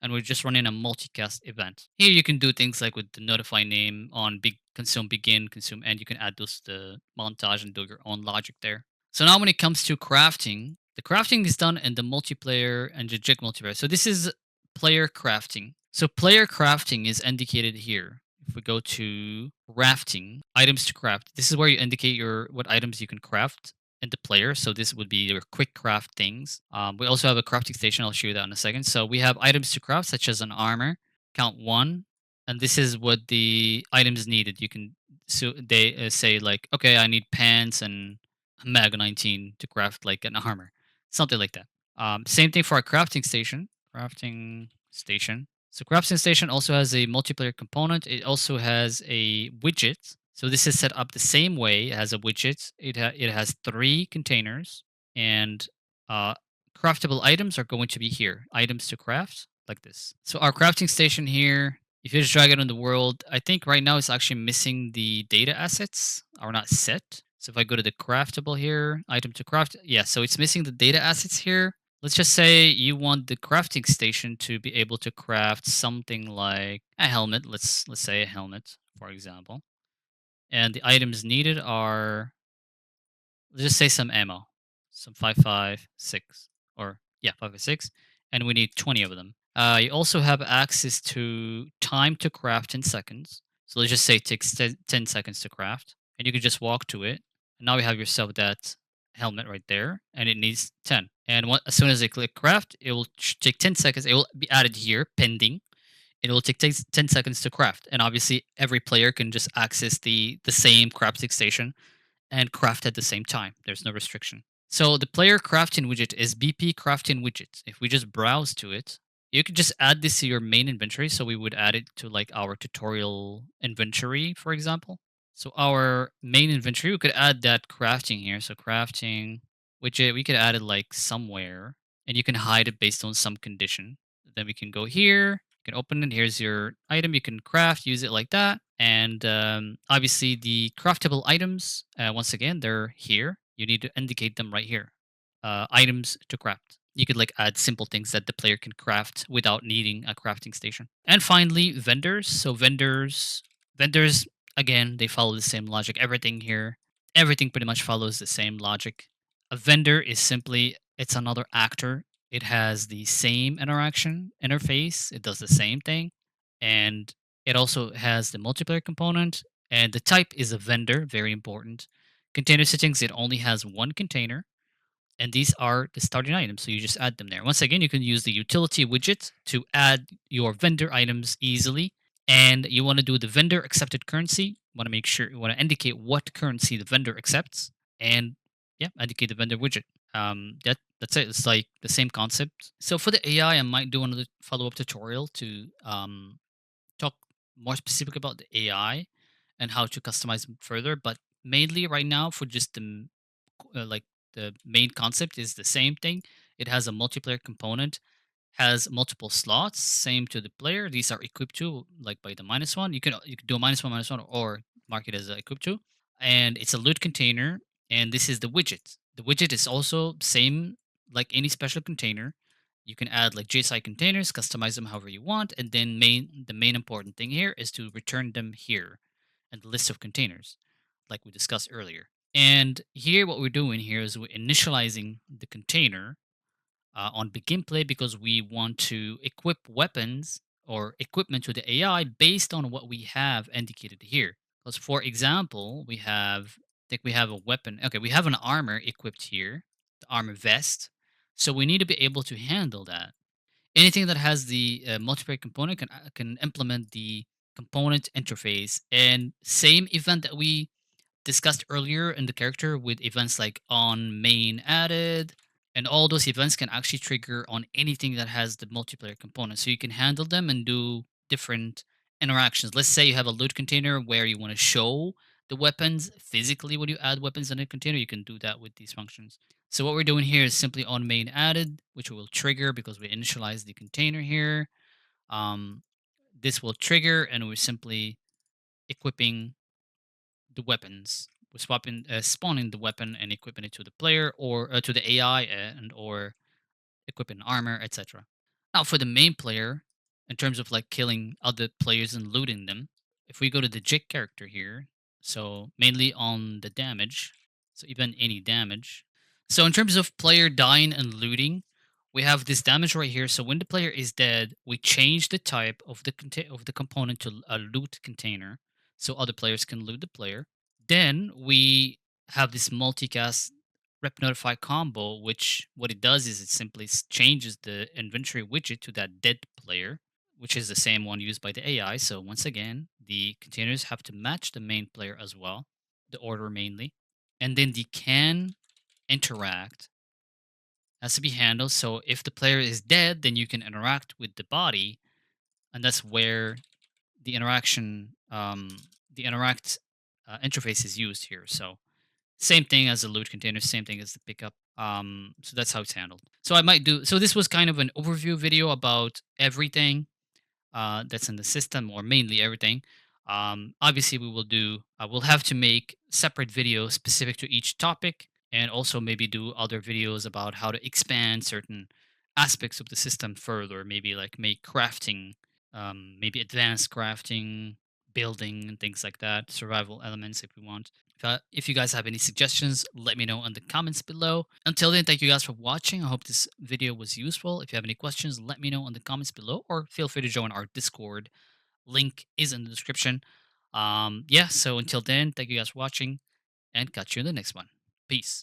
Speaker 1: and we're just running a multicast event. Here you can do things like with the notify name on big consume begin, consume end. You can add those to the montage and do your own logic there. So now when it comes to crafting, the crafting is done in the multiplayer and the jig multiplayer. So this is player crafting. So player crafting is indicated here. If we go to crafting, items to craft, this is where you indicate your what items you can craft in the player. So this would be your quick craft things. We also have a crafting station. I'll show you that in a second. So we have items to craft, such as an armor. Count one, and this is what the items needed. You can so they say like, okay, I need pants and a mag 19 to craft like an armor, something like that. Same thing for our crafting station. Crafting station. So crafting station also has a multiplayer component. It also has a widget. So this is set up the same way. It has a widget. It has three containers, and uh, craftable items are going to be here. Items to craft, like this. So our crafting station here, if you just drag it on the world, I think right now it's actually missing the data assets are not set. So if I go to the craftable here, item to craft, yeah, so it's missing the data assets here. Let's just say you want the crafting station to be able to craft something like a helmet. Let's say a helmet, for example. And the items needed are, let's just say some ammo, some 5.56, or yeah, 5.56, and we need 20 of them. You also have access to time to craft in seconds. So let's just say it takes 10 seconds to craft, and you can just walk to it. And now you have yourself that helmet right there, and it needs 10. And as soon as I click craft, it will take 10 seconds. It will be added here, pending. It will take 10 seconds to craft. And obviously, every player can just access the same crafting station and craft at the same time. There's no restriction. So the player crafting widget is BP crafting widget. If we just browse to it, you could just add this to your main inventory. So we would add it to like our tutorial inventory, for example. So our main inventory, we could add that crafting here. So crafting widget, we could add it like somewhere, and you can hide it based on some condition. Then we can go here, you can open it. Here's your item. You can craft, use it like that. And obviously, the craftable items, once again, they're here. You need to indicate them right here. Items to craft. You could like add simple things that the player can craft without needing a crafting station. And finally, vendors. So vendors again, they follow the same logic. Everything here, everything pretty much follows the same logic. A vendor is simply it's another actor. It has the same interaction interface. It does the same thing, and it also has the multiplayer component. And the type is a vendor, very important. Container settings, it only has one container, and these are the starting items. So you just add them there. Once again, you can use the utility widget to add your vendor items easily. And you want to do the vendor accepted currency. You want to make sure you want to indicate what currency the vendor accepts, and yeah, indicate the vendor widget. That's it. It's like the same concept. So for the AI, I might do another follow up tutorial to talk more specific about the AI and how to customize them further. But mainly right now, for just like the main concept is the same thing. It has a multiplayer component, has multiple slots, same to the player. These are equipped to like by the -1. You can do a -1 or mark it as a equipped to, and it's a loot container. And this is the widget. The widget is also same like any special container. You can add like JSI containers, customize them however you want, and then the main important thing here is to return them here in the list of containers, like we discussed earlier. And here, what we're doing here is we're initializing the container on begin play because we want to equip weapons or equipment to the AI based on what we have indicated here. Because, for example, I think we have a weapon. Okay, we have an armor equipped here, the armor vest. So we need to be able to handle that. Anything that has the multiplayer component can implement the component interface and same event that we discussed earlier in the character with events like on main added, and all those events can actually trigger on anything that has the multiplayer component. So you can handle them and do different interactions. Let's say you have a loot container where you want to show the weapons physically when you add weapons in a container, you can do that with these functions. So what we're doing here is simply on main added, which will trigger because we initialize the container here. Um, this will trigger, and we're simply equipping the weapons. We're spawning the weapon and equipping it to the player or to the AI and or equipping armor, etc. Now, for the main player, in terms of like killing other players and looting them, if we go to the Jig character here, so mainly on the damage, so even any damage. So in terms of player dying and looting, we have this damage right here. So when the player is dead, we change the type of of the component to a loot container, so other players can loot the player. Then we have this multicast rep notify combo, which what it does is it simply changes the inventory widget to that dead player, which is the same one used by the AI. So once again, the containers have to match the main player as well, the order mainly. And then the can interact has to be handled. So if the player is dead, then you can interact with the body, and that's where the the interact interface is used here. So same thing as the loot container, same thing as the pickup. So that's how it's handled. So I might do. So this was kind of an overview video about everything that's in the system, or mainly everything. Obviously, we will do. We'll have to make separate videos specific to each topic, and also maybe do other videos about how to expand certain aspects of the system further. Maybe like make crafting, maybe advanced crafting, building, and things like that. Survival elements, if we want. If you guys have any suggestions, let me know in the comments below. Until then, thank you guys for watching. I hope this video was useful. If you have any questions, let me know in the comments below, or feel free to join our Discord. Link is in the description. Yeah, so until then, thank you guys for watching, and catch you in the next one. Peace.